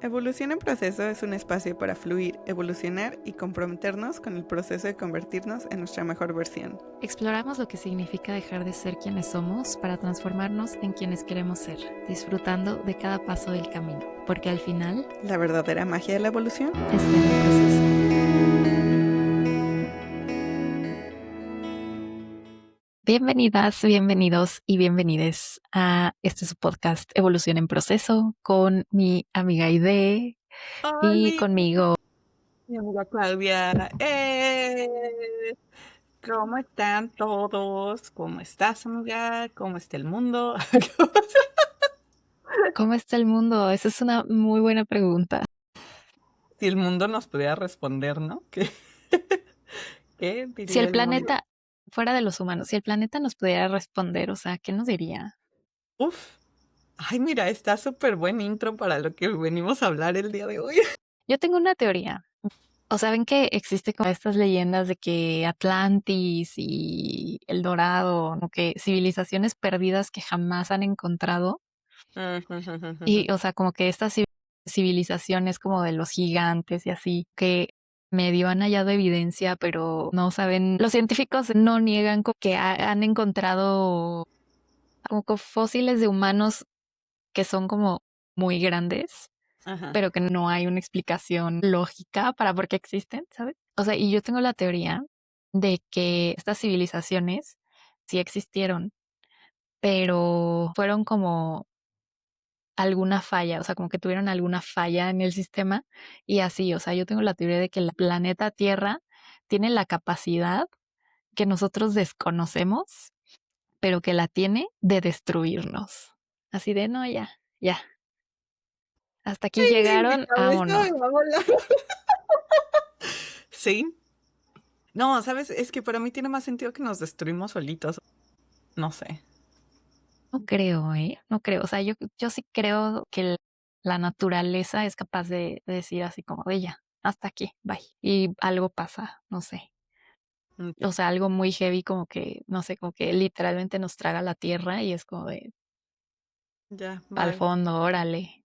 Evolución en Proceso es un espacio para fluir, evolucionar y comprometernos con el proceso de convertirnos en nuestra mejor versión. Exploramos lo que significa dejar de ser quienes somos para transformarnos en quienes queremos ser, disfrutando de cada paso del camino, porque al final La verdadera magia de la evolución está en el proceso. Bienvenidas, bienvenidos y bienvenides a su podcast Evolución en Proceso con mi amiga Aide y ¡Hola! conmigo. Mi amiga Claudia. ¿Cómo están todos? ¿Cómo estás, amiga? ¿Cómo está el mundo? ¿Cómo está el mundo? Esa es una muy buena pregunta. Si el mundo nos pudiera responder, ¿no? ¿Qué Si diría el el mundo? planeta, fuera de los humanos, si el planeta nos pudiera responder, o sea, ¿qué nos diría? Uf. Ay, mira, está súper buen intro para lo que venimos a hablar el día de hoy. Yo tengo una teoría. O saben que existe como estas leyendas de que Atlantis y El Dorado, ¿no? Que civilizaciones perdidas que jamás han encontrado. Y, o sea, como que estas civilizaciones como de los gigantes y así, que medio han hallado evidencia, pero no saben. Los científicos no niegan que han encontrado como que fósiles de humanos que son como muy grandes, Ajá. pero que no hay una explicación lógica para por qué existen, ¿sabes? O sea, y yo tengo la teoría de que estas civilizaciones sí existieron, pero fueron como alguna falla, o sea, como que tuvieron alguna falla en el sistema y así, o sea, yo tengo la teoría de que el planeta Tierra tiene la capacidad que nosotros desconocemos, pero que la tiene de destruirnos. Así de, no, ya, ya, hasta aquí Ay, mi llegaron, cabeza vámonos. me va a volar. Sí. No, ¿sabes? Es que para mí tiene más sentido que nos destruimos solitos. No sé. No creo, ¿eh? No creo. O sea, yo sí creo que la naturaleza es capaz de decir así como de ya, hasta aquí, bye. Y algo pasa, no sé. Mm, O sea, algo muy heavy como que, no sé, como que literalmente nos traga la tierra y es como de ya, al bye. fondo, órale.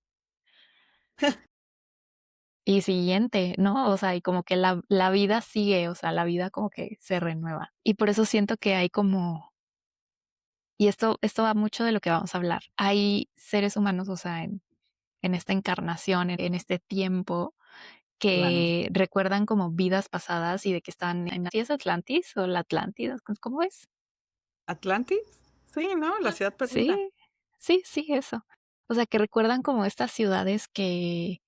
Y siguiente, ¿no? O sea, y como que la vida sigue, o sea, la vida como que se renueva. Y por eso siento que hay como, y esto va mucho de lo que vamos a hablar. Hay seres humanos, o sea, en esta encarnación, en este tiempo, Claro. que recuerdan como vidas pasadas y de que están en ¿sí es Atlantis o la Atlántida? ¿Cómo es? ¿Atlantis? Sí, ¿no? La ciudad perdida. Sí, sí, sí, eso. O sea, que recuerdan como estas ciudades que,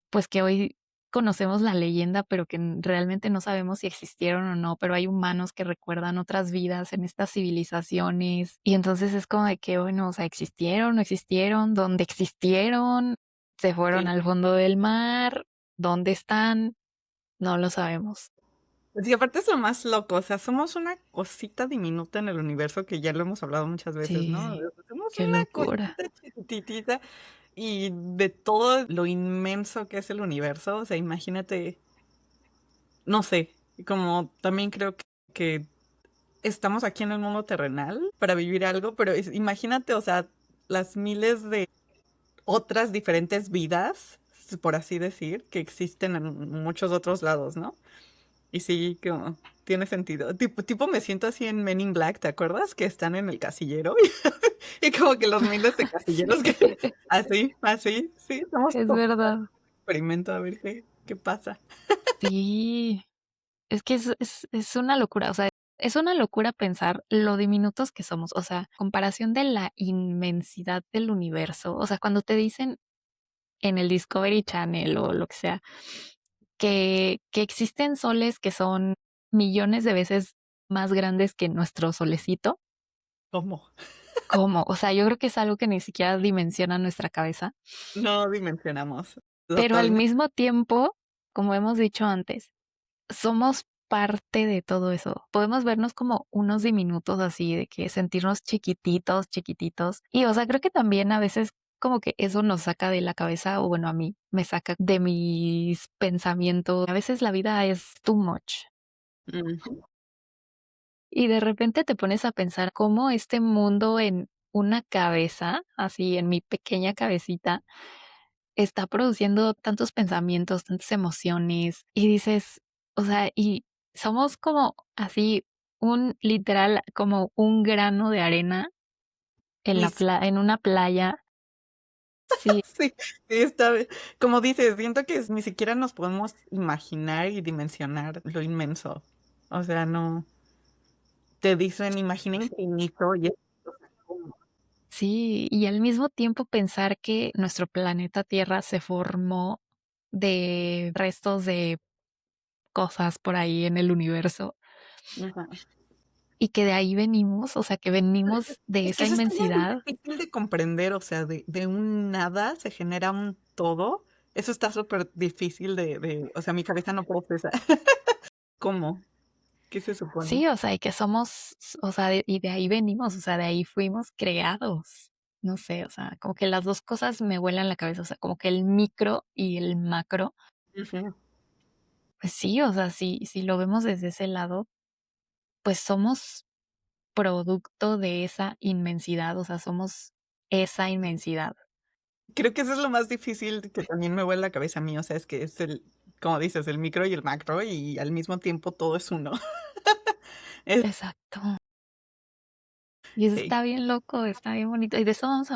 pues que hoy conocemos la leyenda, pero que realmente no sabemos si existieron o no, pero hay humanos que recuerdan otras vidas en estas civilizaciones. Y entonces es como de que, bueno, o sea, existieron, no existieron, dónde existieron, se fueron Sí. al fondo del mar, dónde están, no lo sabemos. Sí, aparte es lo más loco, o sea, somos una cosita diminuta en el universo que ya lo hemos hablado muchas veces, ¿no? Sí, Somos qué una locura. cosita chiquititita y de todo lo inmenso que es el universo, o sea, imagínate, no sé, como también creo que estamos aquí en el mundo terrenal para vivir algo, pero imagínate, o sea, las miles de otras diferentes vidas, por así decir, que existen en muchos otros lados, ¿no? Y sí, como tiene sentido. Tipo me siento así en Men in Black, ¿te acuerdas? Que están en el casillero y como que los miles de casilleros que Sí, así, sí, estamos es como verdad. experimento a ver qué pasa. Sí, es que es una locura, o sea, es una locura pensar lo diminutos que somos, o sea, comparación de la inmensidad del universo, o sea, cuando te dicen en el Discovery Channel o lo que sea, que existen soles que son millones de veces más grandes que nuestro solecito, ¿Cómo? ¿cómo? O sea, yo creo que es algo que ni siquiera dimensiona nuestra cabeza, No dimensionamos. pero al Totalmente. mismo tiempo, como hemos dicho antes, somos parte de todo eso. Podemos vernos como unos diminutos así, de que sentirnos chiquititos, chiquititos. Y o sea, creo que también a veces como que eso nos saca de la cabeza, o bueno, a mí me saca de mis pensamientos. A veces la vida es too much. Ujú. Y de repente te pones a pensar cómo este mundo en una cabeza, así en mi pequeña cabecita, está produciendo tantos pensamientos, tantas emociones, y dices, o sea, y somos como así, un literal, como un grano de arena en Y sí, en una playa. Sí, sí, está como dices, siento que ni siquiera nos podemos imaginar y dimensionar lo inmenso. O sea, no, te dicen: "Imagina infinito", y es como sí, y al mismo tiempo pensar que nuestro planeta Tierra se formó de restos de cosas por ahí en el universo ajá. y que de ahí venimos, o sea, que venimos de Es que esa eso está bien inmensidad. difícil de comprender, o sea, de un nada se genera un todo. Eso está súper difícil de o sea, mi cabeza no procesa. ¿Cómo? ¿Qué se supone? Sí, o sea, y que somos, o sea, y de ahí venimos, o sea, de ahí fuimos creados. No sé, o sea, como que las dos cosas me vuelan la cabeza, o sea, como que el micro y el macro, Ujú. pues sí, o sea, si lo vemos desde ese lado, pues somos producto de esa inmensidad, o sea, somos esa inmensidad. Creo que eso es lo más difícil que también me vuela la cabeza a mí, o sea, es que es el, como dices, el micro y el macro, y al mismo tiempo todo es uno. Es Exacto. Y eso sí. está bien loco, está bien bonito. Y de eso vamos a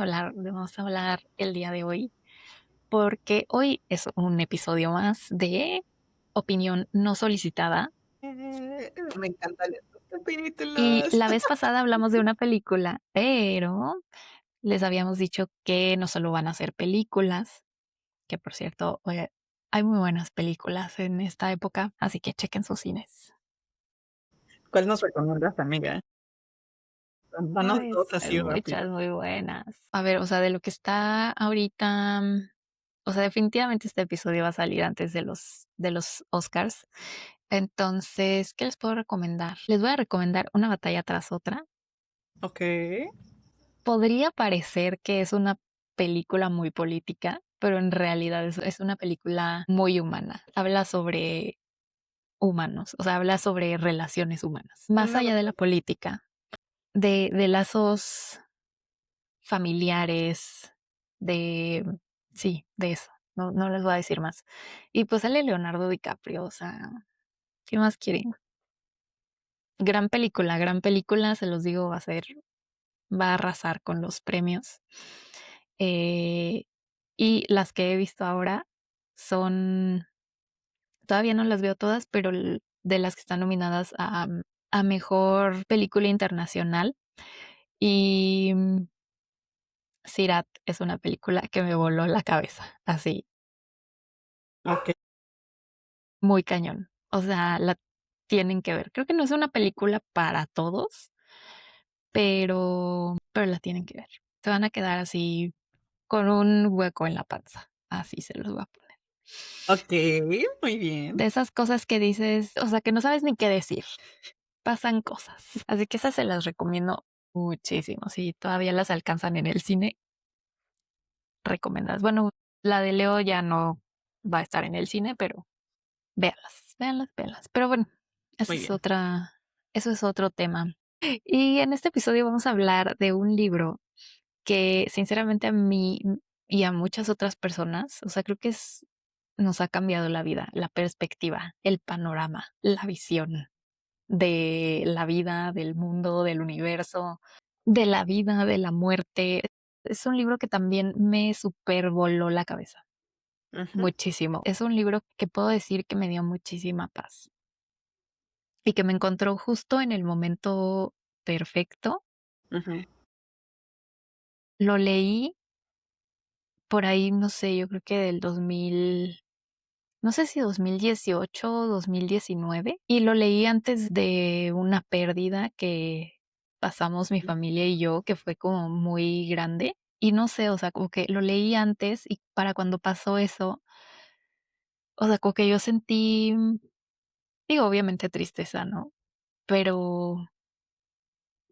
hablar el día de hoy, porque hoy es un episodio más de opinión no solicitada. Me encantan estos Y capítulos. la vez pasada hablamos de una película, pero les habíamos dicho que no solo van a ser películas, que por cierto, hay muy buenas películas en esta época, así que chequen sus cines. ¿Cuál nos recomiendas, amiga? Danos Ay, 2 hay así rápido. muchas muy buenas. A ver, o sea, de lo que está ahorita, o sea, definitivamente este episodio va a salir antes de los Oscars. Entonces, ¿qué les puedo recomendar? Les voy a recomendar Una batalla tras otra. Okey. Podría parecer que es una película muy política, pero en realidad es una película muy humana. Habla sobre humanos, o sea, habla sobre relaciones humanas, más Una allá de la batalla. política, de lazos familiares, de, sí, de eso. No, no les voy a decir más. Y pues sale Leonardo DiCaprio, o sea, ¿qué más quieren? Gran película, se los digo, va a arrasar con los premios. Eh, y las que he visto ahora son, todavía no las veo todas, pero de las que están nominadas a mejor película internacional. Y Sirat es una película que me voló la cabeza, así, Okey, muy cañón. O sea, la tienen que ver. Creo que no es una película para todos, pero la tienen que ver. Se van a quedar así con un hueco en la panza. Así se los voy a poner. okey, muy bien. De esas cosas que dices, o sea, que no sabes ni qué decir. Pasan cosas. Así que esas se las recomiendo muchísimo. Si todavía las alcanzan en el cine, recomendadas. Bueno, la de Leo ya no va a estar en el cine, pero véanlas, véanlas, véanlas. Pero bueno, esa Muy es bien. otra, eso es otro tema. Y en este episodio vamos a hablar de un libro que sinceramente a mí y a muchas otras personas, o sea, creo que nos ha cambiado la vida, la perspectiva, el panorama, la visión de la vida, del mundo, del universo, de la vida, de la muerte. Es un libro que también me supervoló la cabeza, Ujú, muchísimo. Es un libro que puedo decir que me dio muchísima paz y que me encontró justo en el momento perfecto. ujú. Lo leí por ahí, no sé, yo creo que del 2000, no sé si 2018 o 2019, y lo leí antes de una pérdida que pasamos mi familia y yo, que fue como muy grande. Y no sé, o sea, como que lo leí antes y para cuando pasó eso, o sea, como que yo sentí, digo, obviamente tristeza, ¿no? Pero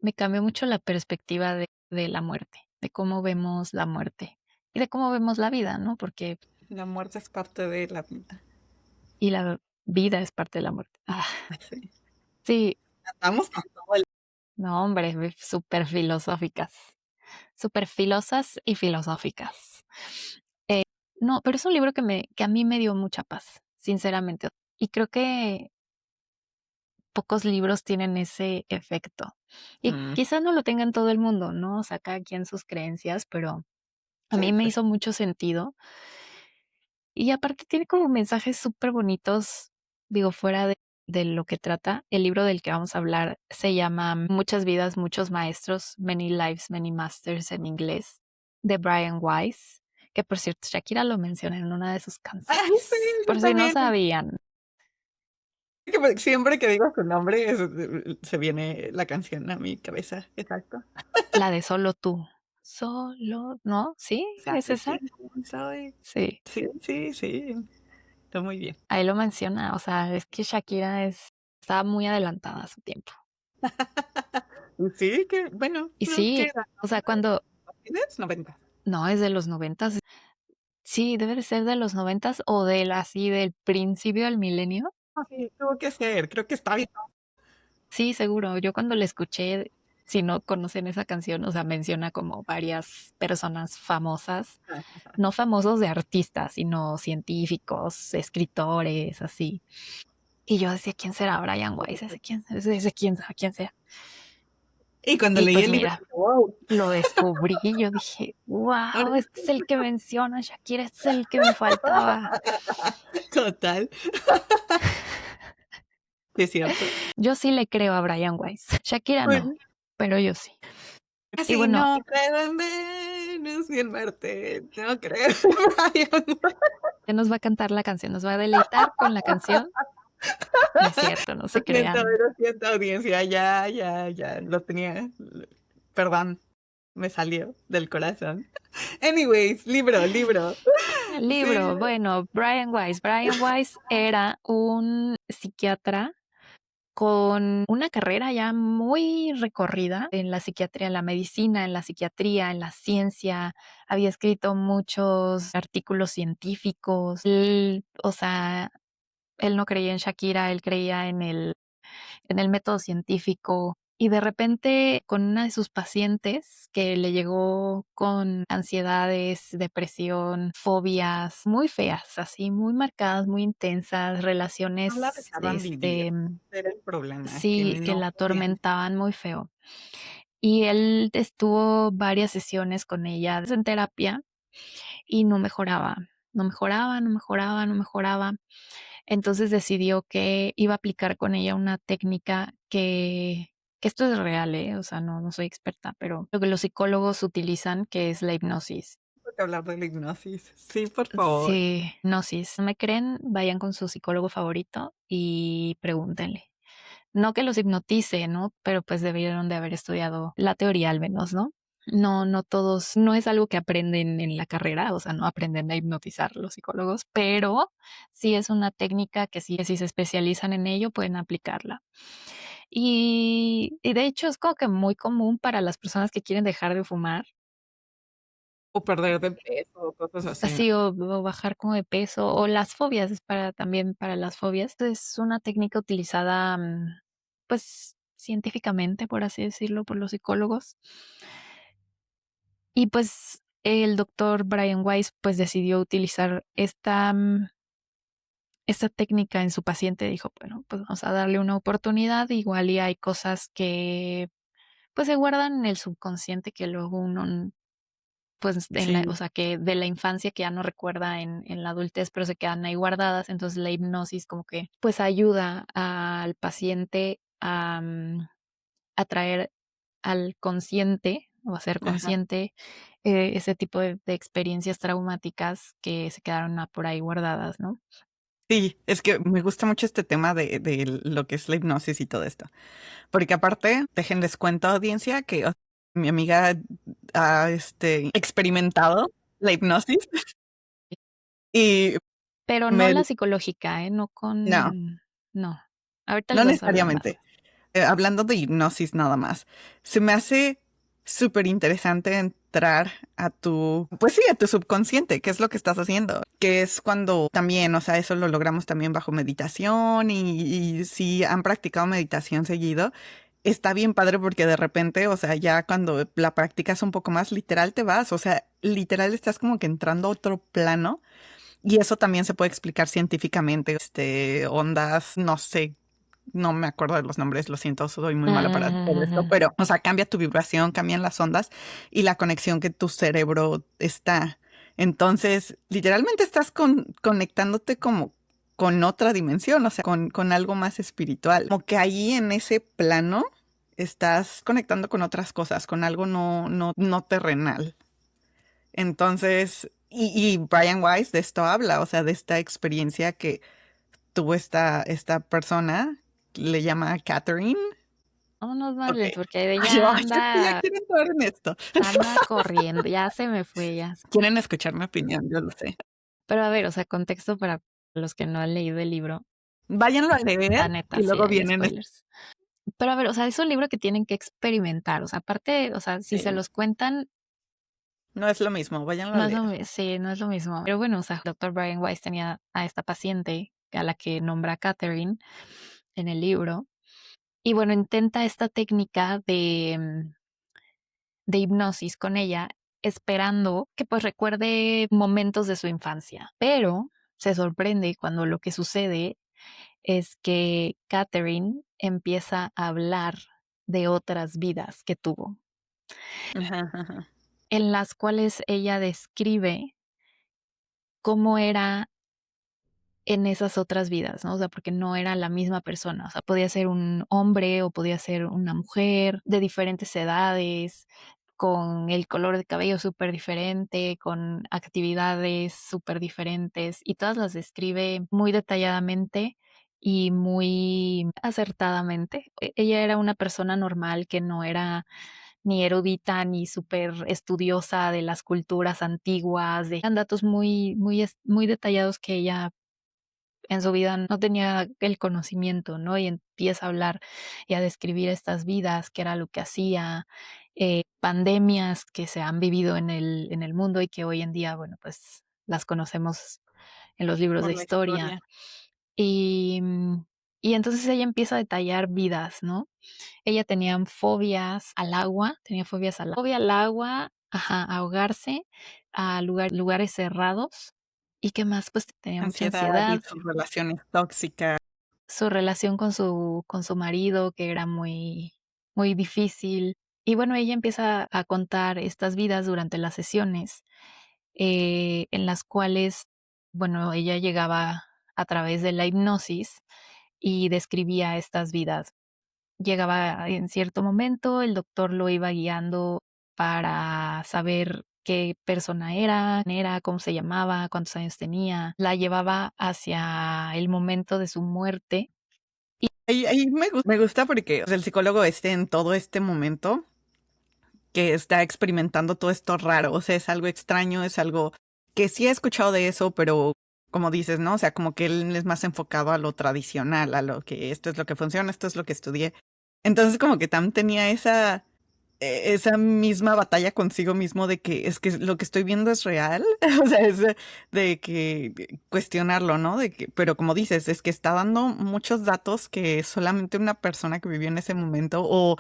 me cambió mucho la perspectiva de la muerte, de cómo vemos la muerte y de cómo vemos la vida, ¿no? Porque, La muerte es parte de la vida. y la vida es parte de la muerte. Ah, Sí. sí, Andamos con todo el no, hombre, súper filosóficas, súper filosas y filosóficas. No, pero es un libro que a mí me dio mucha paz, sinceramente. Y creo que pocos libros tienen ese efecto. Y Mm, quizás no lo tengan todo el mundo, ¿no? O sea, cada quien sus creencias, pero a sí, mí me pues. hizo mucho sentido. Y aparte tiene como mensajes súper bonitos, digo, fuera de lo que trata. El libro del que vamos a hablar se llama Muchas vidas, muchos maestros, Many Lives, Many Masters en inglés, de Brian Weiss, que por cierto, Shakira lo menciona en una de sus Ay, sí, canciones, yo por si no también. sabían, Siempre que digo su nombre se viene la canción a mi cabeza. Exacto. la de Solo tú. Solo, ¿no? ¿Sí? ¿Es ¿Sabes esa? quién soy? Sí, Sí, sí, sí. Está muy bien. ahí lo menciona, o sea, es que Shakira estaba muy adelantada a su tiempo. Sí, que bueno, Y no, ¿qué sí, era? o sea, cuando, ¿20? 90. no, es de los 90. Sí, debe de ser de los 90 o así del principio del milenio. Ah, sí, tuvo que ser, creo que está bien. Sí, seguro. Yo cuando la escuché, si no conocen esa canción, o sea, menciona como varias personas famosas, no famosos de artistas, sino científicos, escritores, así. Y yo decía, ¿quién será Brian Weiss? Ese quién sabe quién sea. Y cuando Y leí pues el libro, mira, dije, wow, lo descubrí y yo dije, ahora wow, este es el que menciona Shakira, este es el que me faltaba. total, sí es cierto. Yo sí le creo a Brian Weiss. Shakira no, Bueno, pero yo sí. Y así bueno, no creo en Venus ni en Marte, no creo en Brian. ya nos va a cantar la canción, nos va a deleitar con la canción. No es cierto, no se crean. Lo siento, audiencia, ya, ya, ya, lo tenía, perdón, me salió del corazón. Anyways, libro. El Sí, libro, bueno, Brian Weiss. Brian Weiss era un psiquiatra con una carrera ya muy recorrida en la psiquiatría, en la medicina, en la psiquiatría, en la ciencia. Había escrito muchos artículos científicos. Él, o sea, él no creía en Shakira, él creía en el método científico. Y de repente, con una de sus pacientes que le llegó con ansiedades, depresión, fobias muy feas, así muy marcadas, muy intensas, no la relaciones, dejaban vivir, era el problema, que sí, que no la podían. atormentaban muy feo. Y él estuvo varias sesiones con ella en terapia y no mejoraba, no mejoraba, no mejoraba, no mejoraba. Entonces decidió que iba a aplicar con ella una técnica que esto es real, ¿eh? O sea, no soy experta, pero lo que los psicólogos utilizan, que es la hipnosis. Tengo que hablar de la hipnosis. Sí, por favor. Sí, hipnosis. ¿No me creen? Vayan con su psicólogo favorito y pregúntenle. No que los hipnotice, ¿no? Pero pues debieron de haber estudiado la teoría al menos, ¿no? No todos, no es algo que aprenden en la carrera, o sea, no aprenden a hipnotizar los psicólogos, pero sí es una técnica que sí, si se especializan en ello, pueden aplicarla. Y de hecho es como que muy común para las personas que quieren dejar de fumar, O perder de peso, cosas así, ¿no? así o bajar como de peso, o las fobias, es para también para las fobias. Es una técnica utilizada, pues científicamente, por así decirlo, por los psicólogos. Y pues el doctor Brian Weiss pues decidió utilizar esta técnica en su paciente. Dijo, bueno, pues vamos a darle una oportunidad. Igual y hay cosas que pues se guardan en el subconsciente que luego uno, pues, o Sí, sea, que de la infancia que ya no recuerda en la adultez, pero se quedan ahí guardadas. Entonces la hipnosis como que pues ayuda al paciente a traer al consciente o a ser ajá. consciente ese tipo de experiencias traumáticas que se quedaron por ahí guardadas, ¿no? Sí, es que me gusta mucho este tema de lo que es la hipnosis y todo esto. Porque aparte, déjenles cuento, audiencia, que mi amiga ha experimentado la hipnosis y Pero no me... la psicológica, ¿eh? No No, con... No. Ahorita les no vamos a hablar más. necesariamente. Hablando de hipnosis nada más, se me hace súper interesante entrar a tu, pues sí, a tu subconsciente, qué es lo que estás haciendo, que es cuando también, o sea, eso lo logramos también bajo meditación y si han practicado meditación seguido, está bien padre porque de repente, o sea, ya cuando la practicas un poco más, literal te vas, o sea, literal estás como que entrando a otro plano y eso también se puede explicar científicamente, ondas, no sé, no me acuerdo de los nombres, lo siento, soy muy mala para todo esto, Ujú. pero, o sea, cambia tu vibración, cambian las ondas y la conexión que tu cerebro está. Entonces, literalmente estás conectándote como con otra dimensión, o sea, con algo más espiritual. Como que ahí en ese plano estás conectando con otras cosas, con algo no terrenal. Entonces, y Brian Weiss de esto habla, o sea, de esta experiencia que tuvo esta persona, le llama Catherine. Vámonos, Ok. Marlene, porque Ay, ella ay, es que ya quieren entrar en esto. anda corriendo, ya se me fue, ya. Quieren escuchar mi opinión, yo lo sé. Pero a ver, o sea, contexto para los que no han leído el libro, Váyanlo a leer la neta, y sí luego hay vienen. spoilers. Pero a ver, o sea, es un libro que tienen que experimentar, o sea, aparte, o sea, si se Sí, los cuentan, no es lo mismo, váyanlo a no es leer. sí, no es lo mismo. Pero bueno, o sea, el doctor Brian Weiss tenía a esta paciente, a la que nombra Catherine en el libro, y bueno, intenta esta técnica de hipnosis con ella, esperando que pues recuerde momentos de su infancia, pero se sorprende cuando lo que sucede es que Catherine empieza a hablar de otras vidas que tuvo, Ajá, ajá. en las cuales ella describe cómo era en esas otras vidas, ¿no? O sea, porque no era la misma persona, o sea, podía ser un hombre o podía ser una mujer de diferentes edades, con el color de cabello súper diferente, con actividades súper diferentes, y todas las describe muy detalladamente y muy acertadamente. Ella era una persona normal que no era ni erudita ni súper estudiosa de las culturas antiguas, eran datos muy detallados que ella en su vida no tenía el conocimiento, ¿no? Y empieza a hablar y a describir estas vidas, qué era lo que hacía, pandemias que se han vivido en el mundo y que hoy en día, bueno, pues las conocemos en los libros de Por la historia. historia. Y, y entonces ella empieza a detallar vidas, ¿no? Ella tenía fobias al agua, tenía fobia al agua, ajá, a ahogarse, a lugares cerrados. ¿Y qué más? Pues tenía mucha Ansiedad y ansiedad, sus relaciones tóxicas. su relación con su marido, que era muy difícil. Y bueno, ella empieza a contar estas vidas durante las sesiones, en las cuales, bueno, ella llegaba a través de la hipnosis y describía estas vidas. Llegaba en cierto momento, el doctor lo iba guiando para saber qué persona era, cómo se llamaba, cuántos años tenía. La llevaba hacia el momento de su muerte. Ahí me gusta porque o sea, el psicólogo esté en todo este momento que está experimentando todo esto raro, o sea, es algo extraño, es algo que sí he escuchado de eso, pero como dices, ¿no? O sea, como que él es más enfocado a lo tradicional, a lo que esto es lo que funciona, esto es lo que estudié. Entonces como que Tam tenía esa misma batalla consigo mismo de que es que lo que estoy viendo es real, o sea, es de que cuestionarlo, ¿no? De que, pero como dices, es que está dando muchos datos que solamente una persona que vivió en ese momento o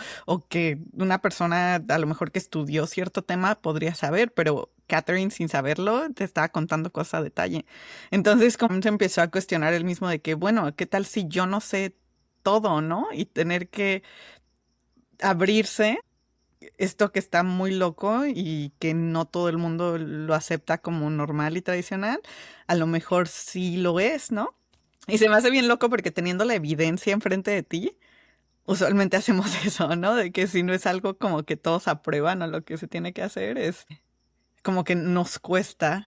que una persona a lo mejor que estudió cierto tema podría saber, pero Catherine sin saberlo te estaba contando cosas a detalle. Entonces como se empezó a cuestionar él mismo de que, bueno, ¿qué tal si yo no sé todo, ¿no? Y tener que abrirse esto que está muy loco y que no todo el mundo lo acepta como normal y tradicional, a lo mejor sí lo es, ¿no? Y se me hace bien loco porque teniendo la evidencia enfrente de ti, usualmente hacemos eso, ¿no? De que si no es algo como que todos aprueban o lo que se tiene que hacer, es como que nos cuesta.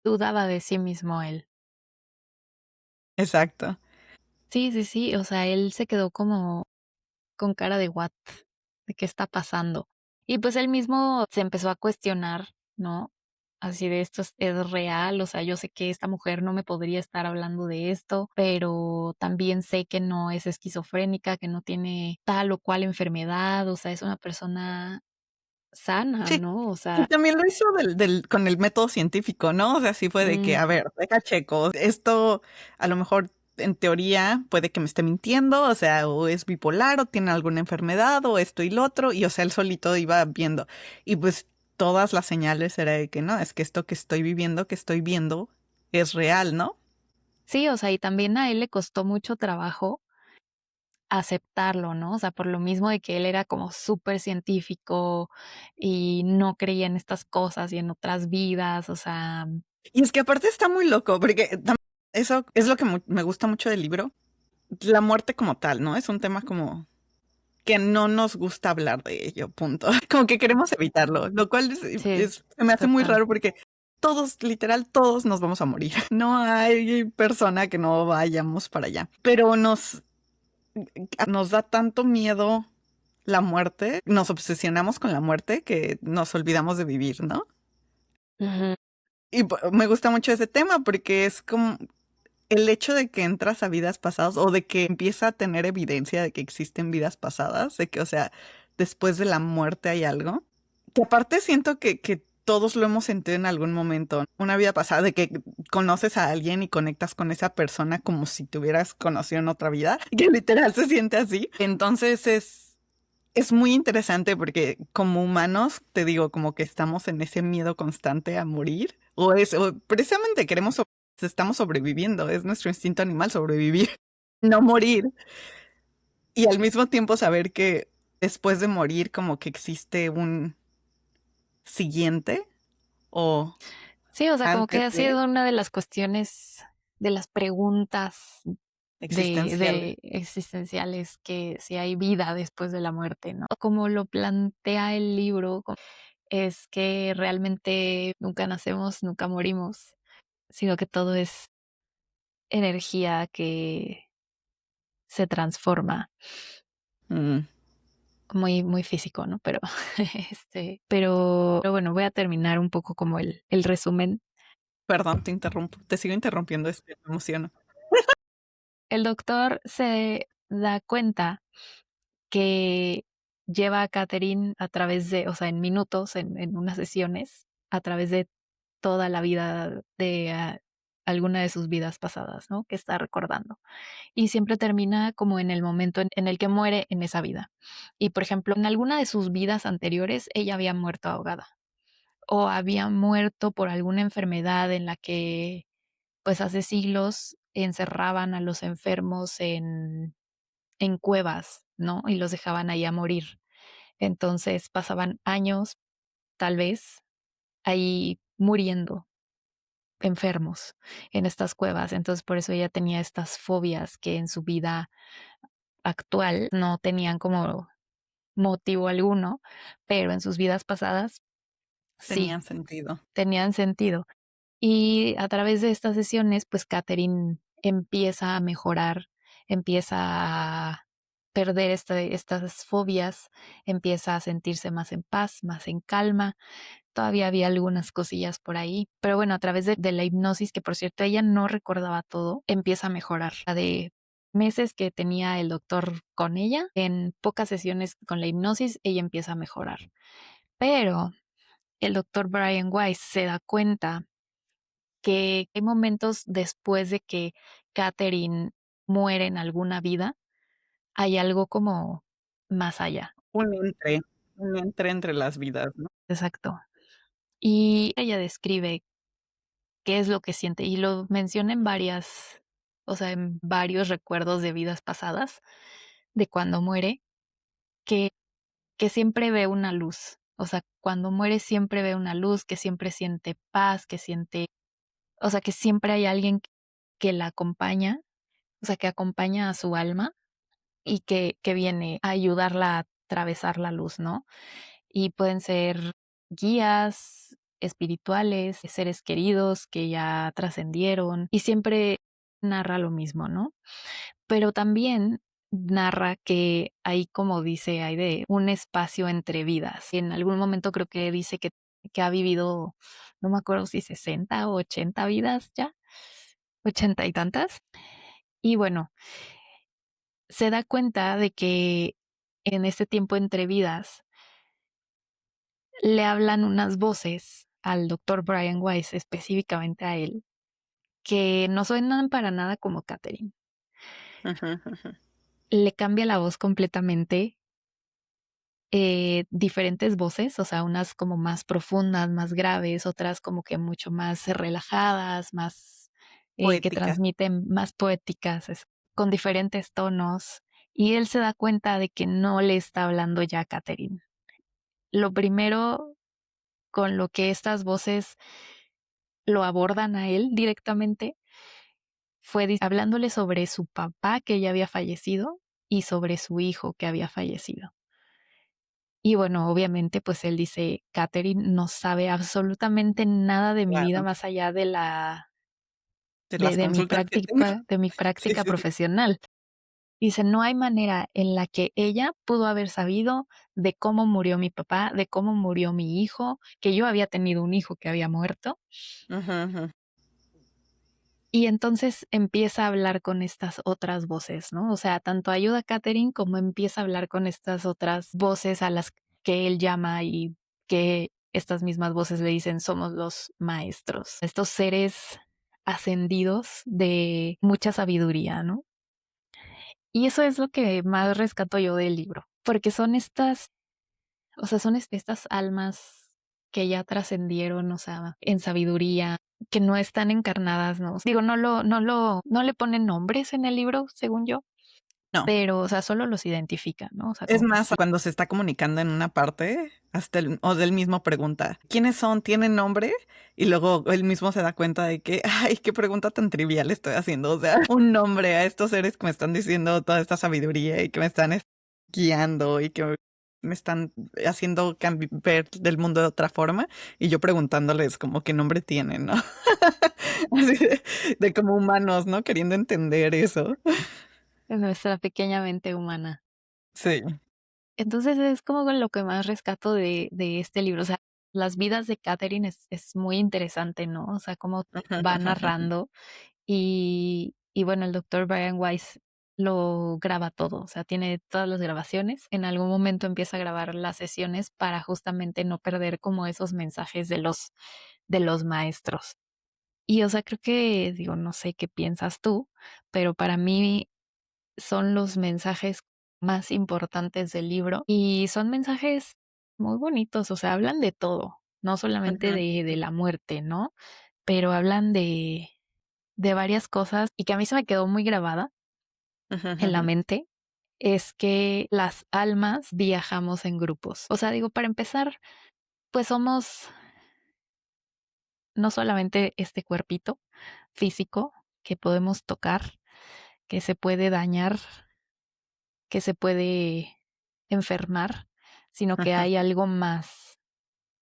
Dudaba de sí mismo él. Exacto. Sí, sí, sí, o sea, él se quedó como con cara de what, de qué está pasando. Y pues él mismo se empezó a cuestionar, ¿no? Así de esto es real, o sea, yo sé que esta mujer no me podría estar hablando de esto, pero también sé que no es esquizofrénica, que no tiene tal o cual enfermedad, o sea, es una persona sana, Sí. ¿no? O Y sea, también lo hizo con el método científico, ¿no? O sea, sí fue de que, mm, a ver, deja checo, esto a lo mejor en teoría puede que me esté mintiendo, o sea, o es bipolar o tiene alguna enfermedad o esto y lo otro, y o sea, él solito iba viendo. Y pues todas las señales era de que no, es que esto que estoy viviendo, que estoy viendo, es real, ¿no? Sí, o sea, y también a él le costó mucho trabajo aceptarlo, ¿no? O sea, por lo mismo de que él era como súper científico y no creía en estas cosas y en otras vidas, o sea, Y es que aparte está muy loco, porque eso es lo que me gusta mucho del libro. La muerte como tal, ¿no? Es un tema como que no nos gusta hablar de ello, punto. Como que queremos evitarlo, lo cual sí, se me hace muy total. raro porque todos, literal, todos nos vamos a morir. No hay persona que no vayamos para allá. Pero nos da tanto miedo la muerte, nos obsesionamos con la muerte que nos olvidamos de vivir, ¿no? Ujú. Y me gusta mucho ese tema porque es como el hecho de que entras a vidas pasadas o de que empieza a tener evidencia de que existen vidas pasadas, de que, o sea, después de la muerte hay algo. Que aparte siento que todos lo hemos sentido en algún momento, una vida pasada, de que conoces a alguien y conectas con esa persona como si te hubieras conocido en otra vida, que literal se siente así. Entonces es muy interesante porque como humanos, te digo, como que estamos en ese miedo constante a morir, o precisamente estamos sobreviviendo, es nuestro instinto animal sobrevivir, no morir, y al mismo tiempo saber que después de morir como que existe un siguiente o Sí, o sea, como que antes ha de sido una de las cuestiones, de las preguntas existenciales. de existenciales, que si hay vida después de la muerte, ¿no? Como lo plantea el libro, es que realmente nunca nacemos, nunca morimos, sino que todo es energía que se transforma. Mm, Muy, muy físico, ¿no? Pero, pero bueno, voy a terminar un poco como el resumen. perdón, te interrumpo, te sigo interrumpiendo, es que me emociono. El doctor se da cuenta que lleva a Catherine a través de, o sea, en minutos, en unas sesiones, a través de toda la vida de alguna de sus vidas pasadas, ¿no? Que está recordando. Y siempre termina como en el momento en el que muere en esa vida. Y por ejemplo, en alguna de sus vidas anteriores, ella había muerto ahogada o había muerto por alguna enfermedad en la que, pues hace siglos encerraban a los enfermos en cuevas, ¿no? Y los dejaban ahí a morir. Entonces pasaban años, tal vez, ahí muriendo, enfermos en estas cuevas. Entonces por eso ella tenía estas fobias que en su vida actual no tenían como motivo alguno, pero en sus vidas pasadas sí Tenían sentido. tenían sentido. Y a través de estas sesiones, pues Catherine empieza a mejorar, empieza a perder estas fobias, empieza a sentirse más en paz, más en calma. Todavía había algunas cosillas por ahí, pero bueno, a través de la hipnosis, que por cierto ella no recordaba todo, empieza a mejorar. La de meses que tenía el doctor con ella, en pocas sesiones con la hipnosis, ella empieza a mejorar. Pero el doctor Brian Weiss se da cuenta que hay momentos después de que Catherine muere en alguna vida, hay algo como más allá. Un entre, un entre las vidas, ¿no? Exacto. Y ella describe qué es lo que siente y lo menciona en varias, o sea, en varios recuerdos de vidas pasadas, de cuando muere, que, que siempre ve una luz. O sea, cuando muere siempre ve una luz, que siempre siente paz, que siente, o sea, que siempre hay alguien que la acompaña, o sea, que acompaña a su alma y que viene a ayudarla a atravesar la luz, ¿no? Y pueden ser guías espirituales, seres queridos que ya trascendieron y siempre narra lo mismo, ¿no? Pero también narra que hay, como dice, hay de un espacio entre vidas. Y en algún momento creo que dice que ha vivido, no me acuerdo si 60 o 80 vidas ya, 80 y tantas. Y bueno, se da cuenta de que en este tiempo entre vidas le hablan unas voces al doctor Brian Weiss, específicamente a él, que no suenan para nada como Catherine. Ujú, ujú. Le cambia la voz completamente, diferentes voces, o sea, unas como más profundas, más graves, otras como que mucho más relajadas, más, que Poética. transmiten más poéticas, con diferentes tonos. Y él se da cuenta de que no le está hablando ya a Catherine. Lo primero con lo que estas voces lo abordan a él directamente fue hablándole sobre su papá que ya había fallecido y sobre su hijo que había fallecido. Y bueno, obviamente, pues él dice, Catherine no sabe absolutamente nada de mi vida Claro, más allá de de las consultas que tengo. de mi Sí, práctica sí, sí. profesional. Dice, no hay manera en la que ella pudo haber sabido de cómo murió mi papá, de cómo murió mi hijo, que yo había tenido un hijo que había muerto. Ujú, ujú. Y entonces empieza a hablar con estas otras voces, ¿no? O sea, tanto ayuda a Catherine como empieza a hablar con estas otras voces a las que él llama y que estas mismas voces le dicen somos los maestros, estos seres ascendidos de mucha sabiduría, ¿no? Y eso es lo que más rescato yo del libro, porque son estas, o sea, son estas almas que ya trascendieron, o sea, en sabiduría, que no están encarnadas, ¿no? Digo, no le ponen nombres en el libro, según yo, No, pero, o sea, solo los identifican, ¿no? O sea, es como que más, sí. cuando se está comunicando en una parte, hasta él mismo pregunta: "¿Quiénes son? ¿Tienen nombre?". Y luego él mismo se da cuenta de que: "Ay, qué pregunta tan trivial estoy haciendo". O sea, un nombre a estos seres que me están diciendo toda esta sabiduría y que me están guiando y que me están haciendo ver del mundo de otra forma, y yo preguntándoles como qué nombre tienen, ¿no? Así de como humanos, ¿no? Queriendo entender eso. En nuestra pequeña mente humana. Sí. Entonces, es como lo que más rescato de este libro, o sea, las vidas de Catherine es muy interesante, ¿no? O sea, cómo va narrando. Y bueno, el doctor Brian Weiss lo graba todo, o sea, tiene todas las grabaciones. En algún momento empieza a grabar las sesiones para justamente no perder como esos mensajes de los maestros. Y, o sea, creo que, digo, no sé qué piensas tú, pero para mí son los mensajes más importantes del libro y son mensajes muy bonitos, o sea, hablan de todo, no solamente Ujú, de la muerte, ¿no? Pero hablan de varias cosas y que a mí se me quedó muy grabada ujú, en la ujú. mente, es que las almas viajamos en grupos. O sea, digo, para empezar, pues somos no solamente este cuerpito físico que podemos tocar, que se puede dañar, que se puede enfermar, sino que Ujú, hay algo más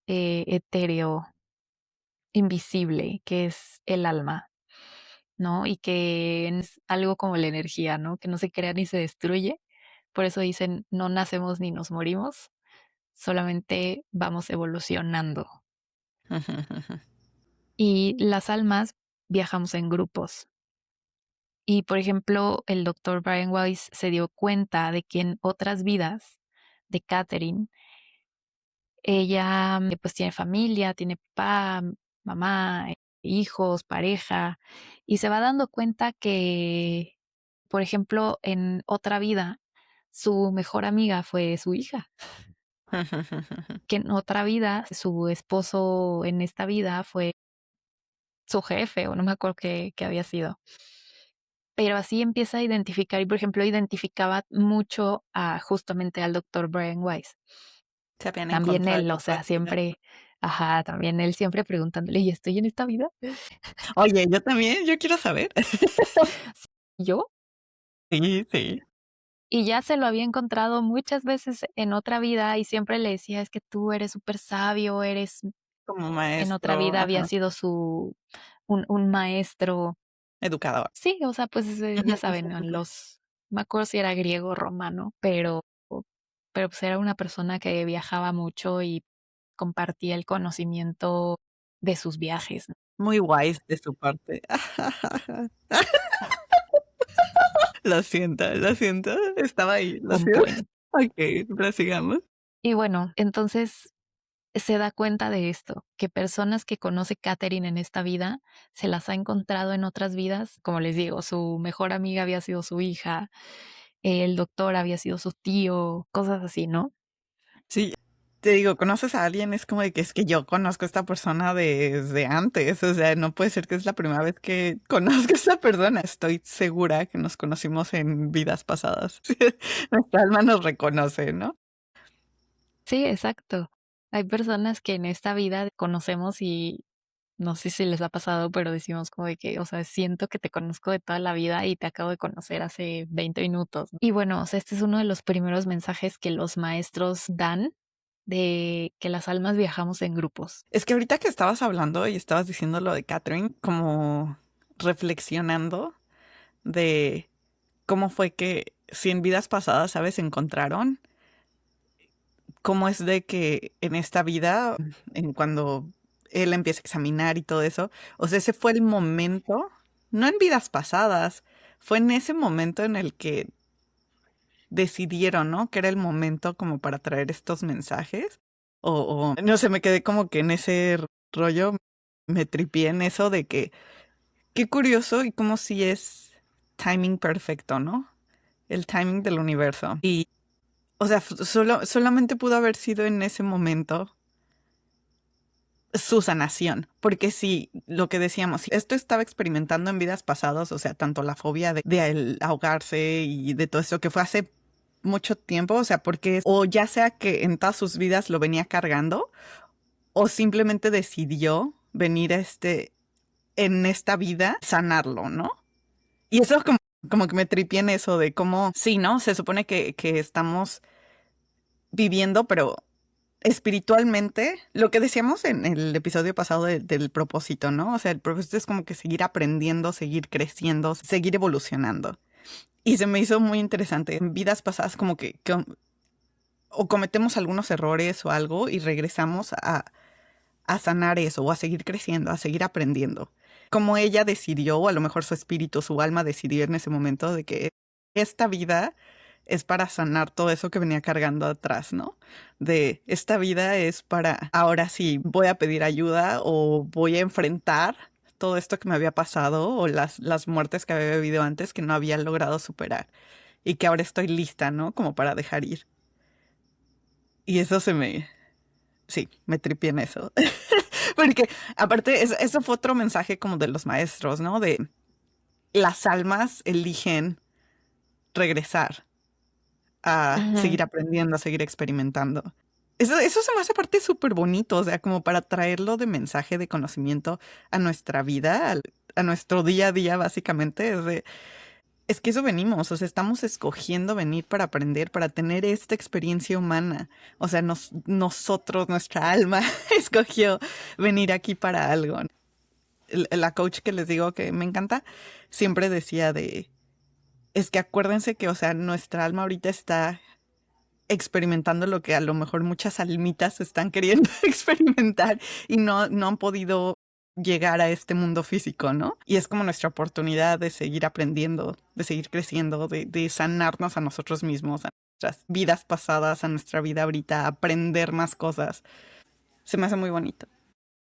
etéreo, invisible, que es el alma, ¿no? Y que es algo como la energía, ¿no? Que no se crea ni se destruye. Por eso dicen, no nacemos ni nos morimos, solamente vamos evolucionando. ujú, ujú. Y las almas viajamos en grupos. Y por ejemplo, el doctor Brian Weiss se dio cuenta de que en otras vidas de Catherine, ella pues tiene familia, tiene papá, mamá, hijos, pareja, y se va dando cuenta que, por ejemplo, en otra vida, su mejor amiga fue su hija, que en otra vida, su esposo en esta vida fue su jefe, o no me acuerdo qué había sido. Pero así empieza a identificar, y por ejemplo, identificaba mucho a justamente al doctor Brian Weiss. Se habían También encontrado él, o en otra sea, vida. siempre, ajá, también él siempre preguntándole, ¿y estoy en esta vida? Oye, yo también, yo quiero saber. ¿Yo? Sí, sí, Y ya se lo había encontrado muchas veces en otra vida y siempre le decía, es que tú eres súper sabio, eres, como en otra maestro, vida había ajá, sido un maestro. educador. Sí, o sea, pues Ujú, ya saben, ujú, ¿no? ujú. No me acuerdo si era griego o romano, pero pues era una persona que viajaba mucho y compartía el conocimiento de sus viajes, ¿no? Muy wise de su parte. Lo siento, estaba ahí, lo Un siento. buen. Okey, prosigamos. Y bueno, entonces se da cuenta de esto, que personas que conoce Catherine en esta vida se las ha encontrado en otras vidas. Como les digo, su mejor amiga había sido su hija, el doctor había sido su tío, cosas así, ¿no? Sí, te digo, conoces a alguien, es como de que es que yo conozco a esta persona desde antes, o sea, no puede ser que es la primera vez que conozco a esta persona. Estoy segura que nos conocimos en vidas pasadas. Nuestra alma nos reconoce, ¿no? Sí, exacto. Hay personas que en esta vida conocemos y no sé si les ha pasado, pero decimos como de que, o sea, siento que te conozco de toda la vida y te acabo de conocer hace 20 minutos. Y bueno, o sea, este es uno de los primeros mensajes que los maestros dan de que las almas viajamos en grupos. Es que ahorita que estabas hablando y estabas diciendo lo de Catherine, como reflexionando de cómo fue que si en vidas pasadas, ¿sabes? Se encontraron, cómo es de que en esta vida, en cuando él empieza a examinar y todo eso, o sea, ese fue el momento, no en vidas pasadas, fue en ese momento en el que decidieron, ¿no? Que era el momento como para traer estos mensajes. O no sé, me quedé como que en ese rollo, me tripié en eso de que qué curioso y como si es timing perfecto, ¿no? El timing del universo. Y, o sea, solamente pudo haber sido en ese momento su sanación, porque si lo que decíamos, si esto estaba experimentando en vidas pasadas, o sea, tanto la fobia de el ahogarse y de todo eso que fue hace mucho tiempo, o sea, porque o ya sea que en todas sus vidas lo venía cargando o simplemente decidió venir a en esta vida sanarlo, ¿no? Y eso como que me tripié en eso de cómo, sí, ¿no? Se supone que estamos viviendo, pero espiritualmente, lo que decíamos en el episodio pasado del propósito, ¿no? O sea, el propósito es como que seguir aprendiendo, seguir creciendo, seguir evolucionando. Y se me hizo muy interesante. En vidas pasadas como que o cometemos algunos errores o algo y regresamos a sanar eso o a seguir creciendo, a seguir aprendiendo. Como ella decidió, o a lo mejor su espíritu, su alma decidió en ese momento de que esta vida es para sanar todo eso que venía cargando atrás, ¿no? De esta vida es para, ahora sí, voy a pedir ayuda o voy a enfrentar todo esto que me había pasado o las muertes que había vivido antes que no había logrado superar y que ahora estoy lista, ¿no? Como para dejar ir. Y eso sí, me tripié en eso. Porque aparte, eso fue otro mensaje como de los maestros, ¿no? De las almas eligen regresar a Ujú. seguir aprendiendo, a seguir experimentando. Eso se me hace aparte súper bonito, o sea, como para traerlo de mensaje de conocimiento a nuestra vida, a nuestro día a día, básicamente, es que eso venimos, o sea, estamos escogiendo venir para aprender, para tener esta experiencia humana. O sea, nosotros, nuestra alma, escogió venir aquí para algo. La coach que les digo que me encanta, siempre decía es que acuérdense que, o sea, nuestra alma ahorita está experimentando lo que a lo mejor muchas almitas están queriendo experimentar y no han podido llegar a este mundo físico, ¿no? Y es como nuestra oportunidad de seguir aprendiendo, de seguir creciendo, de sanarnos a nosotros mismos, a nuestras vidas pasadas, a nuestra vida ahorita, aprender más cosas. Se me hace muy bonito.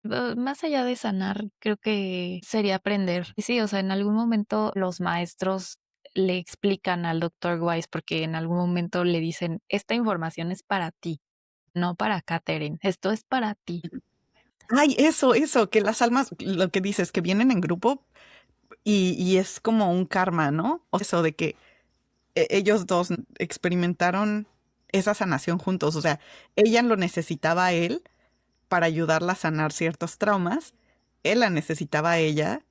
Más allá de sanar, creo que sería aprender. Y sí, o sea, en algún momento los maestros le explican al doctor Wise porque en algún momento le dicen, esta información es para ti, no para Catherine, esto es para ti. Ay, eso, que las almas, lo que dices, que vienen en grupo y es como un karma, ¿no? O eso de que ellos dos experimentaron esa sanación juntos. O sea, ella lo necesitaba a él para ayudarla a sanar ciertos traumas. Él la necesitaba a ella